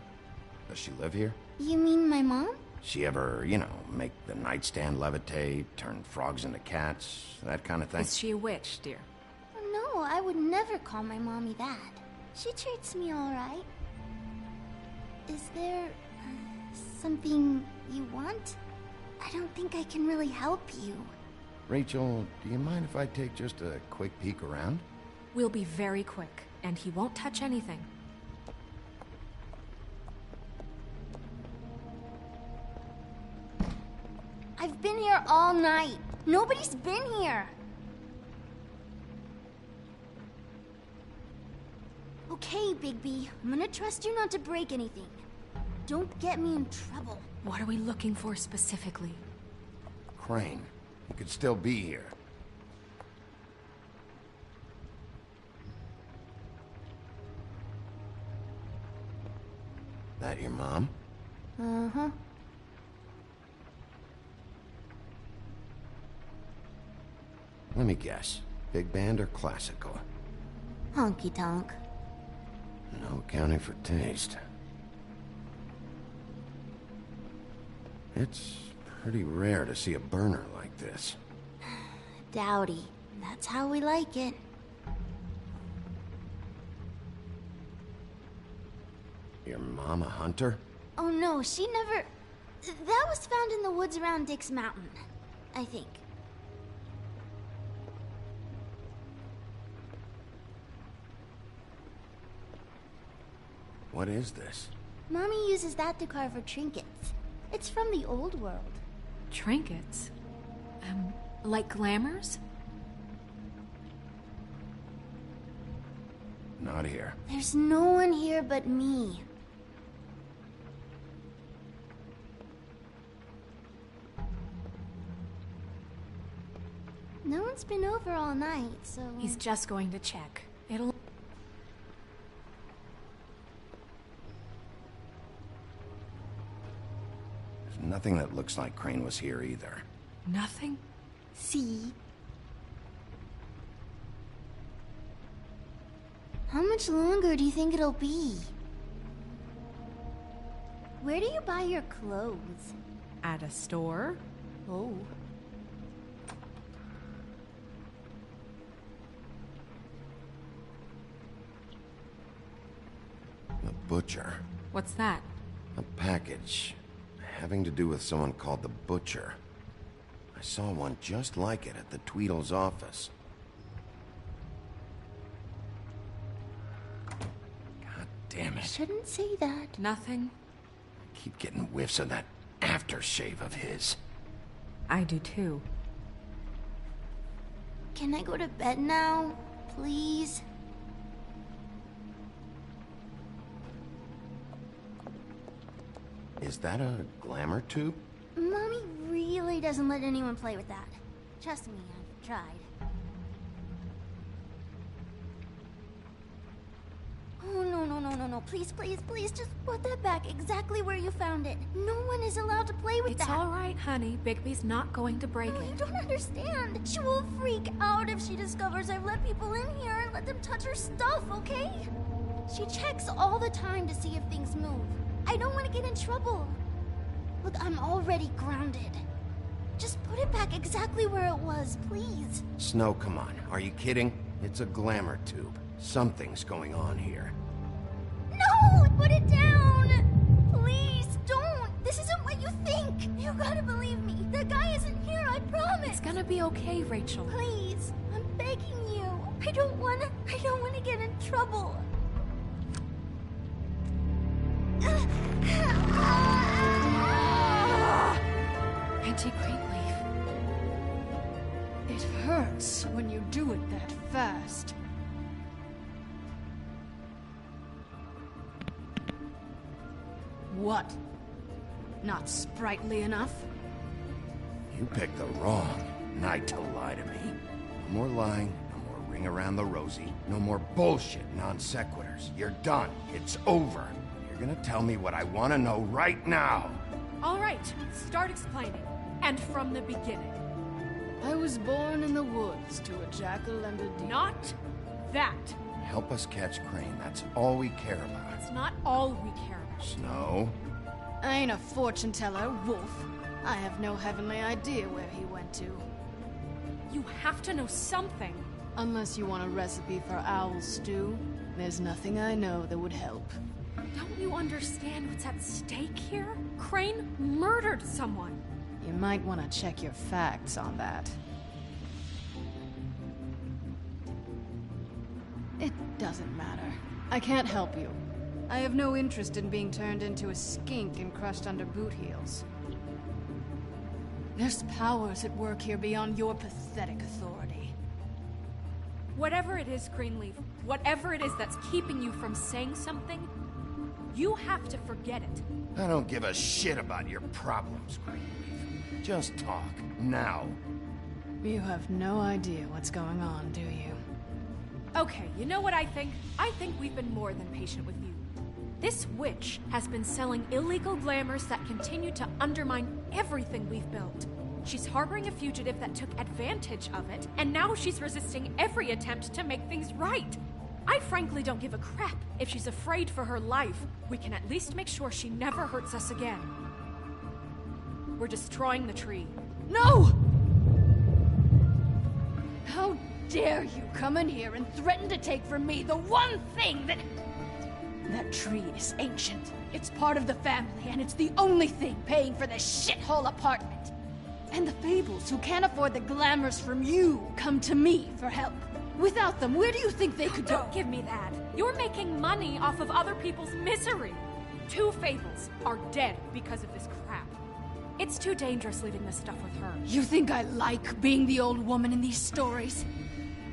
Does she live here? You mean my mom? She ever, make the nightstand levitate, turn frogs into cats, that kind of thing? Is she a witch, dear? No, I would never call my mommy that. She treats me all right. Is there something you want? I don't think I can really help you. Rachel, do you mind if I take just a quick peek around? We'll be very quick, and he won't touch anything. I've been here all night. Nobody's been here. Okay, Bigby. I'm gonna trust you not to break anything. Don't get me in trouble. What are we looking for specifically? Crane. He could still be here. That your mom? Uh-huh. Let me guess. Big band or classical? Honky-tonk. No accounting for taste. It's pretty rare to see a burner like this. Dowdy. That's how we like it. Your mom a hunter? Oh no, she never... That was found in the woods around Dick's Mountain, I think. What is this? Mommy uses that to carve her trinkets. It's from the old world. Trinkets? Like glamours? Not here. There's no one here but me. No one's been over all night, so... He's just going to check. It'll... There's nothing that looks like Crane was here either. Nothing? See? How much longer do you think it'll be? Where do you buy your clothes? At a store? Oh. The butcher. What's that? A package. Having to do with someone called the Butcher. I saw one just like it at the Tweedle's office. God damn it. Shouldn't say that. Nothing. I keep getting whiffs of that aftershave of his. I do too. Can I go to bed now? Please? Is that a glamour tube? Mommy really doesn't let anyone play with that. Trust me, I've tried. Oh, no. Please, just put that back exactly where you found it. No one is allowed to play with that. It's all right, honey. Bigby's not going to break it. You don't understand. She will freak out if she discovers I've let people in here and let them touch her stuff, okay? She checks all the time to see if things move. I don't want to get in trouble. Look, I'm already grounded. Just put it back exactly where it was, please. Snow, come on. Are you kidding? It's a glamour tube. Something's going on here. No! Put it down! Please, don't! This isn't what you think! You gotta believe me. That guy isn't here, I promise! It's gonna be okay, Rachel. Please, I'm begging you. I don't wanna get in trouble. Auntie Greenleaf. It hurts when you do it that fast. What? Not sprightly enough? You picked the wrong night to lie to me. No more lying, no more ring around the rosy, no more bullshit non sequiturs. You're done. It's over. You're gonna tell me what I want to know right now. All right, start explaining. And from the beginning. I was born in the woods to a jackal and a deer. Not that. Help us catch Crane. That's all we care about. It's not all we care about. Snow? I ain't a fortune teller, Wolf. I have no heavenly idea where he went to. You have to know something. Unless you want a recipe for owl stew, there's nothing I know that would help. Don't you understand what's at stake here? Crane murdered someone. You might want to check your facts on that. It doesn't matter. I can't help you. I have no interest in being turned into a skink and crushed under boot heels. There's powers at work here beyond your pathetic authority. Whatever it is, Greenleaf, whatever it is that's keeping you from saying something, you have to forget it. I don't give a shit about your problems, Greenleaf. Just talk, now. You have no idea what's going on, do you? Okay, you know what I think? I think we've been more than patient with you. This witch has been selling illegal glamours that continue to undermine everything we've built. She's harboring a fugitive that took advantage of it, and now she's resisting every attempt to make things right. I frankly don't give a crap if she's afraid for her life. We can at least make sure she never hurts us again. We're destroying the tree. No! How dare you come in here and threaten to take from me the one thing that... That tree is ancient. It's part of the family, and it's the only thing paying for this shithole apartment. And the Fables, who can't afford the glamours from you, come to me for help. Without them, where do you think they could go? Don't give me that. You're making money off of other people's misery. 2 Fables are dead because of this crap. It's too dangerous leaving this stuff with her. You think I like being the old woman in these stories?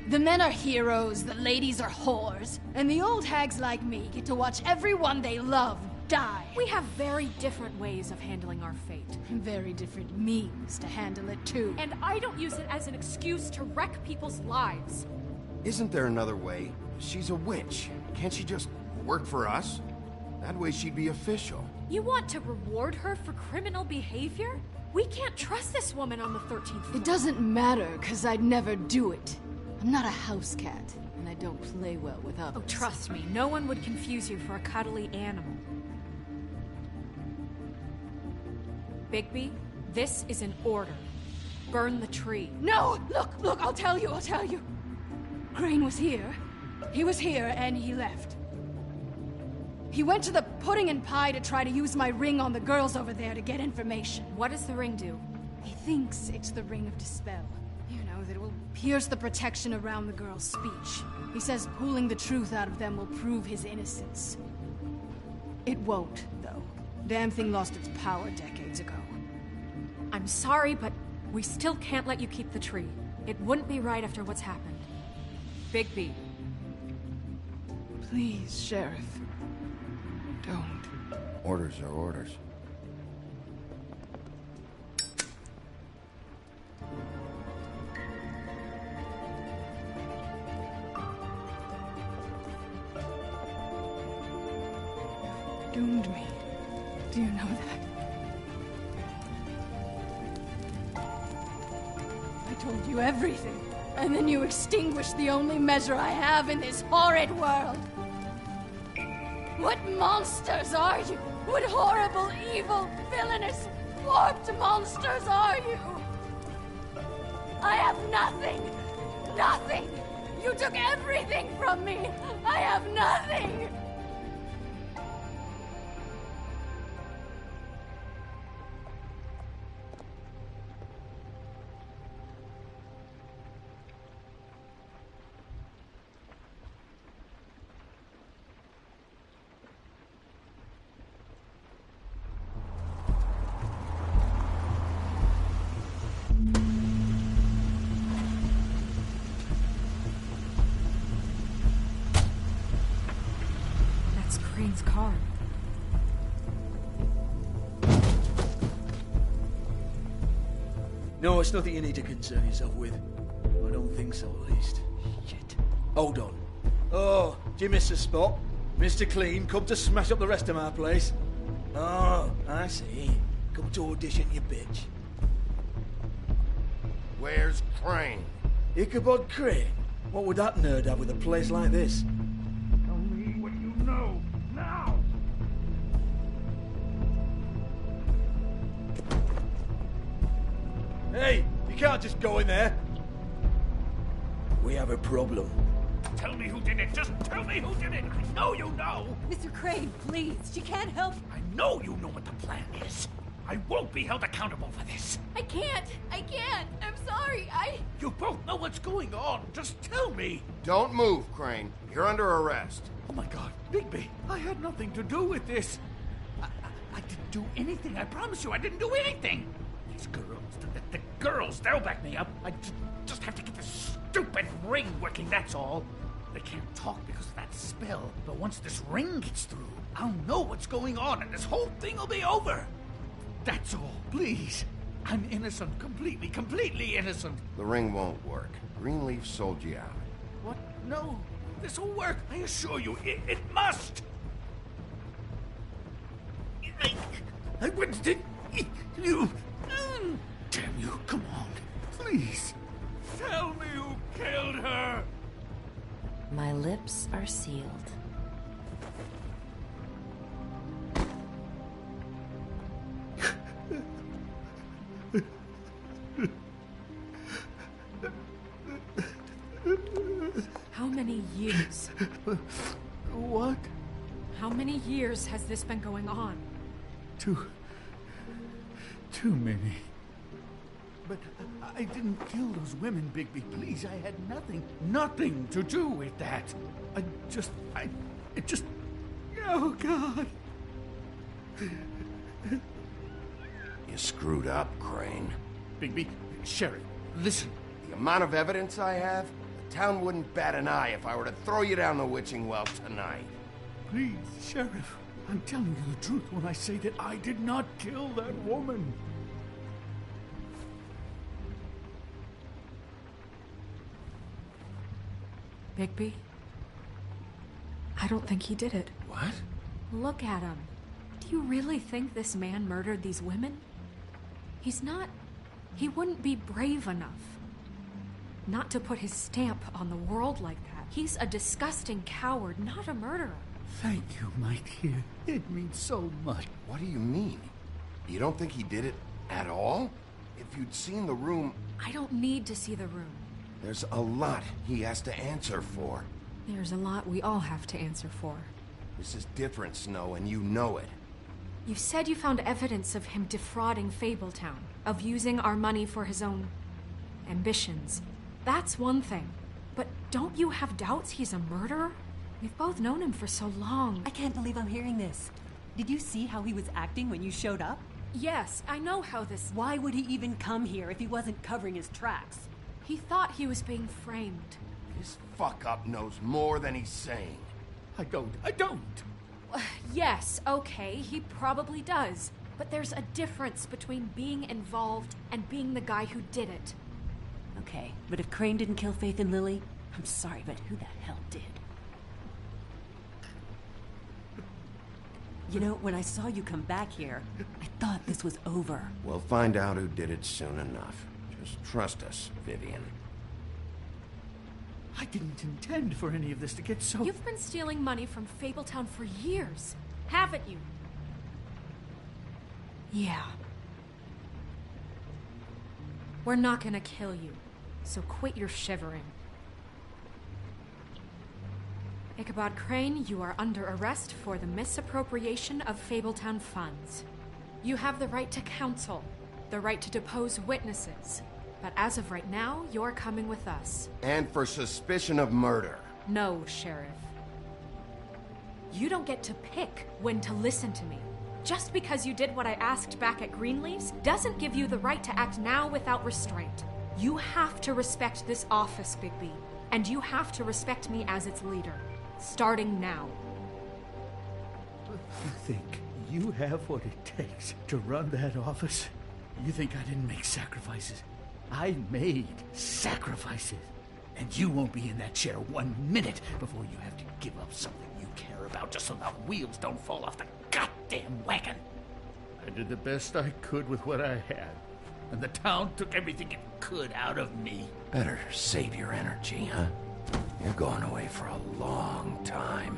The men are heroes, the ladies are whores, and the old hags like me get to watch everyone they love die. We have very different ways of handling our fate. Very different means to handle it, too. And I don't use it as an excuse to wreck people's lives. Isn't there another way? She's a witch. Can't she just work for us? That way she'd be official. You want to reward her for criminal behavior? We can't trust this woman on the 13th floor. It doesn't matter, because I'd never do it. I'm not a house cat, and I don't play well with others. Oh, trust me, no one would confuse you for a cuddly animal. Bigby, this is an order. Burn the tree. No! Look, I'll tell you. Crane was here. He was here, and he left. He went to the pudding and pie to try to use my ring on the girls over there to get information. What does the ring do? He thinks it's the ring of dispel. You know, that it will pierce the protection around the girls' speech. He says pulling the truth out of them will prove his innocence. It won't, though. Damn thing lost its power decades ago. I'm sorry, but we still can't let you keep the tree. It wouldn't be right after what's happened. Bigby. Please, Sheriff. Don't. Orders are orders. Doomed me. Do you know that? I told you everything, and then you extinguished the only measure I have in this horrid world. What monsters are you? What horrible, evil, villainous, warped monsters are you? I have nothing! Nothing! You took everything from me! I have nothing! Crane's car. No, it's nothing you need to concern yourself with. I don't think so, at least. Shit. Hold on. Oh, do you miss a spot? Mr. Clean, come to smash up the rest of my place. Oh, I see. Come to audition, you bitch. Where's Crane? Ichabod Crane? What would that nerd have with a place like this? Tell me what you know, now! Hey, you can't just go in there. We have a problem. Tell me who did it! Just tell me who did it! I know you know! Mr. Crane, please, you can't help. I know you know what the plan is. I won't be held accountable for this. I can't! I'm sorry, You both know what's going on. Just tell me. Don't move, Crane. You're under arrest. Oh my God, Bigby, I had nothing to do with this. I didn't do anything. I promise you, I didn't do anything. These girls, the girls, they'll back me up. I just have to get this stupid ring working, that's all. They can't talk because of that spell, but once this ring gets through, I'll know what's going on and this whole thing will be over. That's all, please. I'm innocent, completely innocent. The ring won't work. Greenleaf sold you out. What? No, this will work. I assure you, it must. I wouldn't. You. Damn you! Come on, please. Tell me who killed her. My lips are sealed. How many years? What? How many years has this been going on? Too many. But I didn't kill those women, Bigby. Please, I had nothing to do with that. It just... Oh, God. You screwed up, Crane. Bigby, Sheriff, listen. The amount of evidence I have, the town wouldn't bat an eye if I were to throw you down the witching well tonight. Please, Sheriff. I'm telling you the truth when I say that I did not kill that woman. Bigby? I don't think he did it. What? Look at him. Do you really think this man murdered these women? He's not... He wouldn't be brave enough. Not to put his stamp on the world like that. He's a disgusting coward, not a murderer. Thank you, my dear. It means so much. What do you mean? You don't think he did it at all? If you'd seen the room... I don't need to see the room. There's a lot he has to answer for. There's a lot we all have to answer for. This is different, Snow, and you know it. You said you found evidence of him defrauding Fabletown, of using our money for his own ambitions. That's one thing. But don't you have doubts he's a murderer? We've both known him for so long. I can't believe I'm hearing this. Did you see how he was acting when you showed up? Yes, I know how this... Why would he even come here if he wasn't covering his tracks? He thought he was being framed. This fuck-up knows more than he's saying. I don't. Yes, okay, he probably does. But there's a difference between being involved and being the guy who did it. Okay, but if Crane didn't kill Faith and Lily, I'm sorry, but who the hell did? You know, when I saw you come back here, I thought this was over. We'll find out who did it soon enough. Just trust us, Vivian. I didn't intend for any of this to get so... You've been stealing money from Fabletown for years, haven't you? Yeah. We're not gonna kill you, so quit your shivering. Ichabod Crane, you are under arrest for the misappropriation of Fabletown funds. You have the right to counsel, the right to depose witnesses, but as of right now, you're coming with us. And for suspicion of murder. No, Sheriff. You don't get to pick when to listen to me. Just because you did what I asked back at Greenleaf's doesn't give you the right to act now without restraint. You have to respect this office, Bigby, and you have to respect me as its leader. Starting now. You think you have what it takes to run that office? You think I didn't make sacrifices? I made sacrifices. And you won't be in that chair 1 minute before you have to give up something you care about just so the wheels don't fall off the goddamn wagon. I did the best I could with what I had, and the town took everything it could out of me. Better save your energy, huh? You're going away for a long time.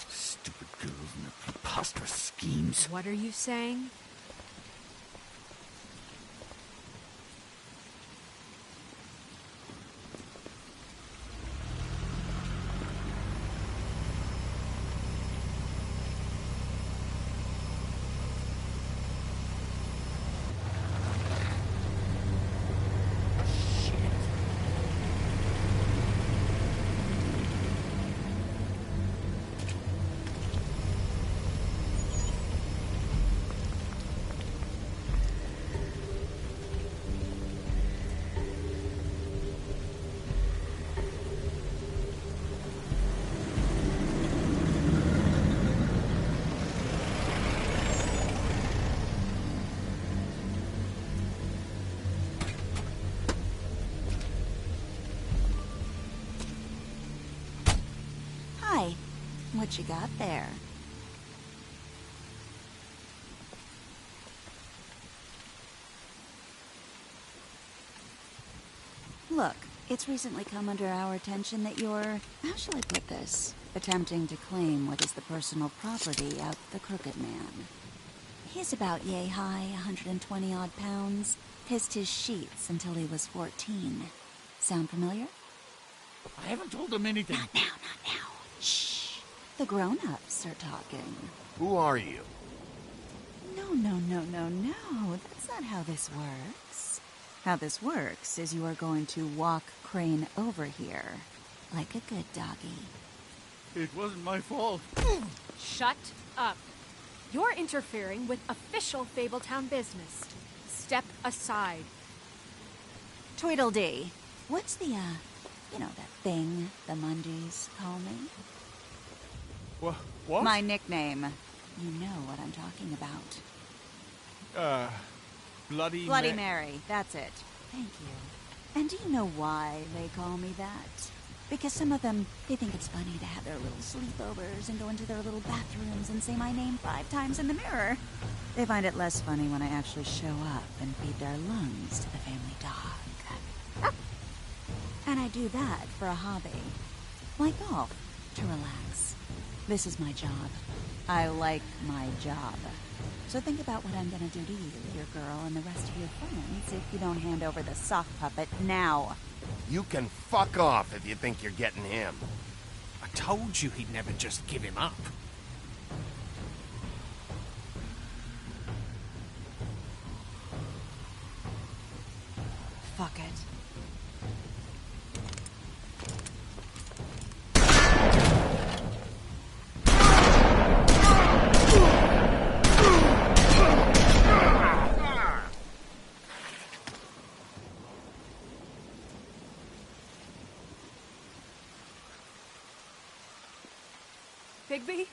Stupid girls and their preposterous schemes. What are you saying? Hi. What you got there? Look, it's recently come under our attention that you're, how shall I put this, attempting to claim what is the personal property of the Crooked Man. He's about yay high, 120 odd pounds. Pissed his sheets until he was 14. Sound familiar? I haven't told him anything. Not now, not now. Shh. The grown-ups are talking. Who are you? No. That's not how this works. How this works is you are going to walk Crane over here. Like a good doggy. It wasn't my fault. Shut up. You're interfering with official Fabletown business. Step aside. Tweedledee. What's the, that thing the Mundies call me? What? My nickname. You know what I'm talking about. Bloody Mary. That's it. Thank you. And do you know why they call me that? Because some of them, they think it's funny to have their little sleepovers and go into their little bathrooms and say my name 5 times in the mirror. They find it less funny when I actually show up and feed their lungs to the family dog. And I do that for a hobby. Like golf, to relax. This is my job. I like my job. So think about what I'm gonna do to you, your girl, and the rest of your friends if you don't hand over the sock puppet now. You can fuck off if you think you're getting him. I told you he'd never just give him up. Fuck it. Bigby?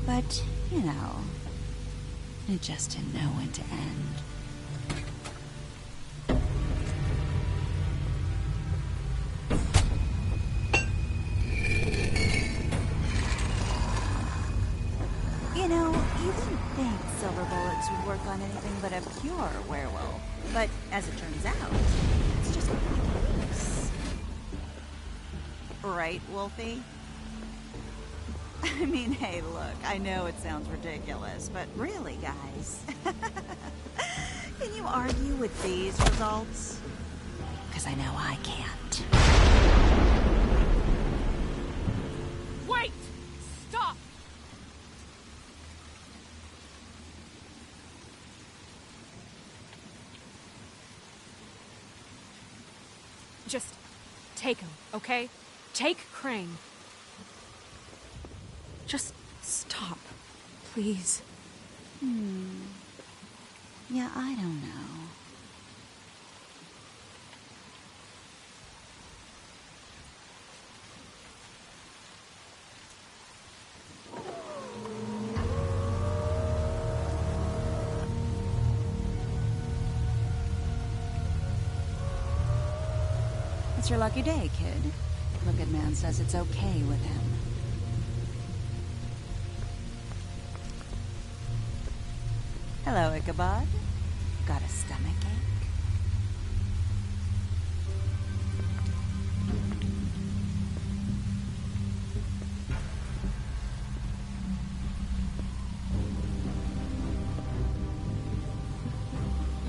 But, it just didn't know when to end. You wouldn't think silver bullets would work on anything but a pure werewolf. But as it turns out, it's just close. Right, Wolfie? I mean, hey, look, I know it sounds ridiculous, but really, guys, can you argue with these results? Because I know I can't. Wait! Stop! Just take him, okay? Take Crane. Just stop, please. Yeah, I don't know. It's your lucky day, kid. Crooked Man says it's okay with him. Hello, Ichabod. Got a stomachache?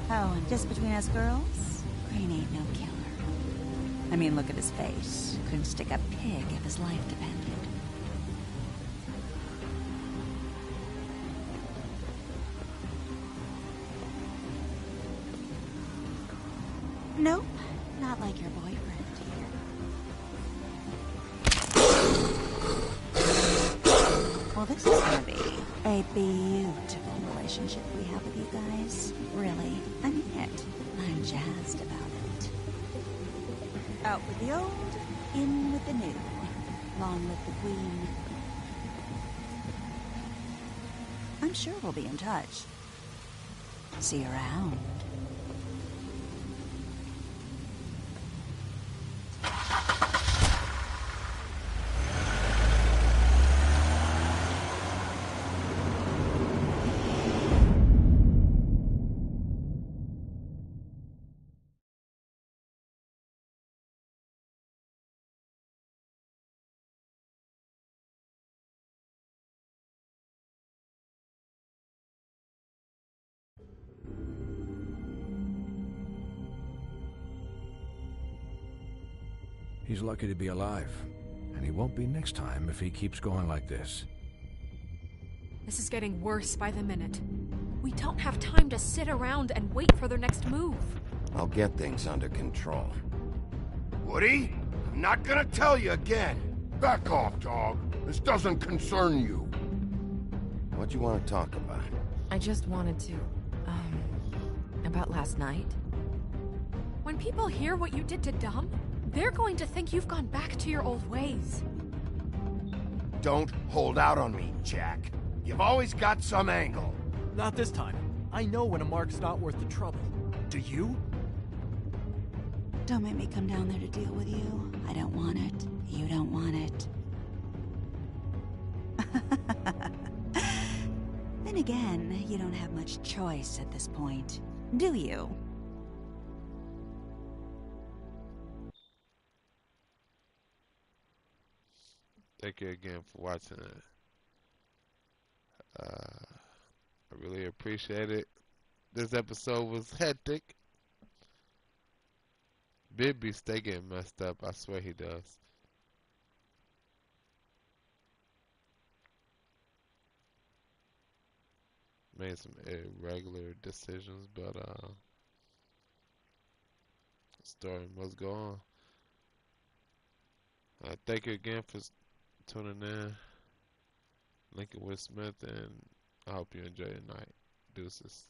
Oh, and just between us girls, Crane ain't no killer. I mean, look at his face. Couldn't stick a pig if his life depended. Nope, not like your boyfriend here. Well, this is gonna be a beautiful relationship we have with you guys. Really, I mean it. I'm jazzed about it. Out with the old, in with the new. Long live the queen. I'm sure we'll be in touch. See you around. He's lucky to be alive, and he won't be next time if he keeps going like this. This is getting worse by the minute. We don't have time to sit around and wait for their next move. I'll get things under control. Woody, I'm not gonna tell you again. Back off, dog. This doesn't concern you. What do you want to talk about? I just wanted to, about last night. When people hear what you did to Dom, they're going to think you've gone back to your old ways. Don't hold out on me, Jack. You've always got some angle. Not this time. I know when a mark's not worth the trouble. Do you? Don't make me come down there to deal with you. I don't want it. You don't want it. Then again, you don't have much choice at this point, do you? Thank you again for watching it. I really appreciate it. This episode was hectic. Bibby stay getting messed up. I swear he does. Made some irregular decisions, but story must go on. Thank you again for tuning in. Lincoln with Smith, and I hope you enjoy your night. Deuces.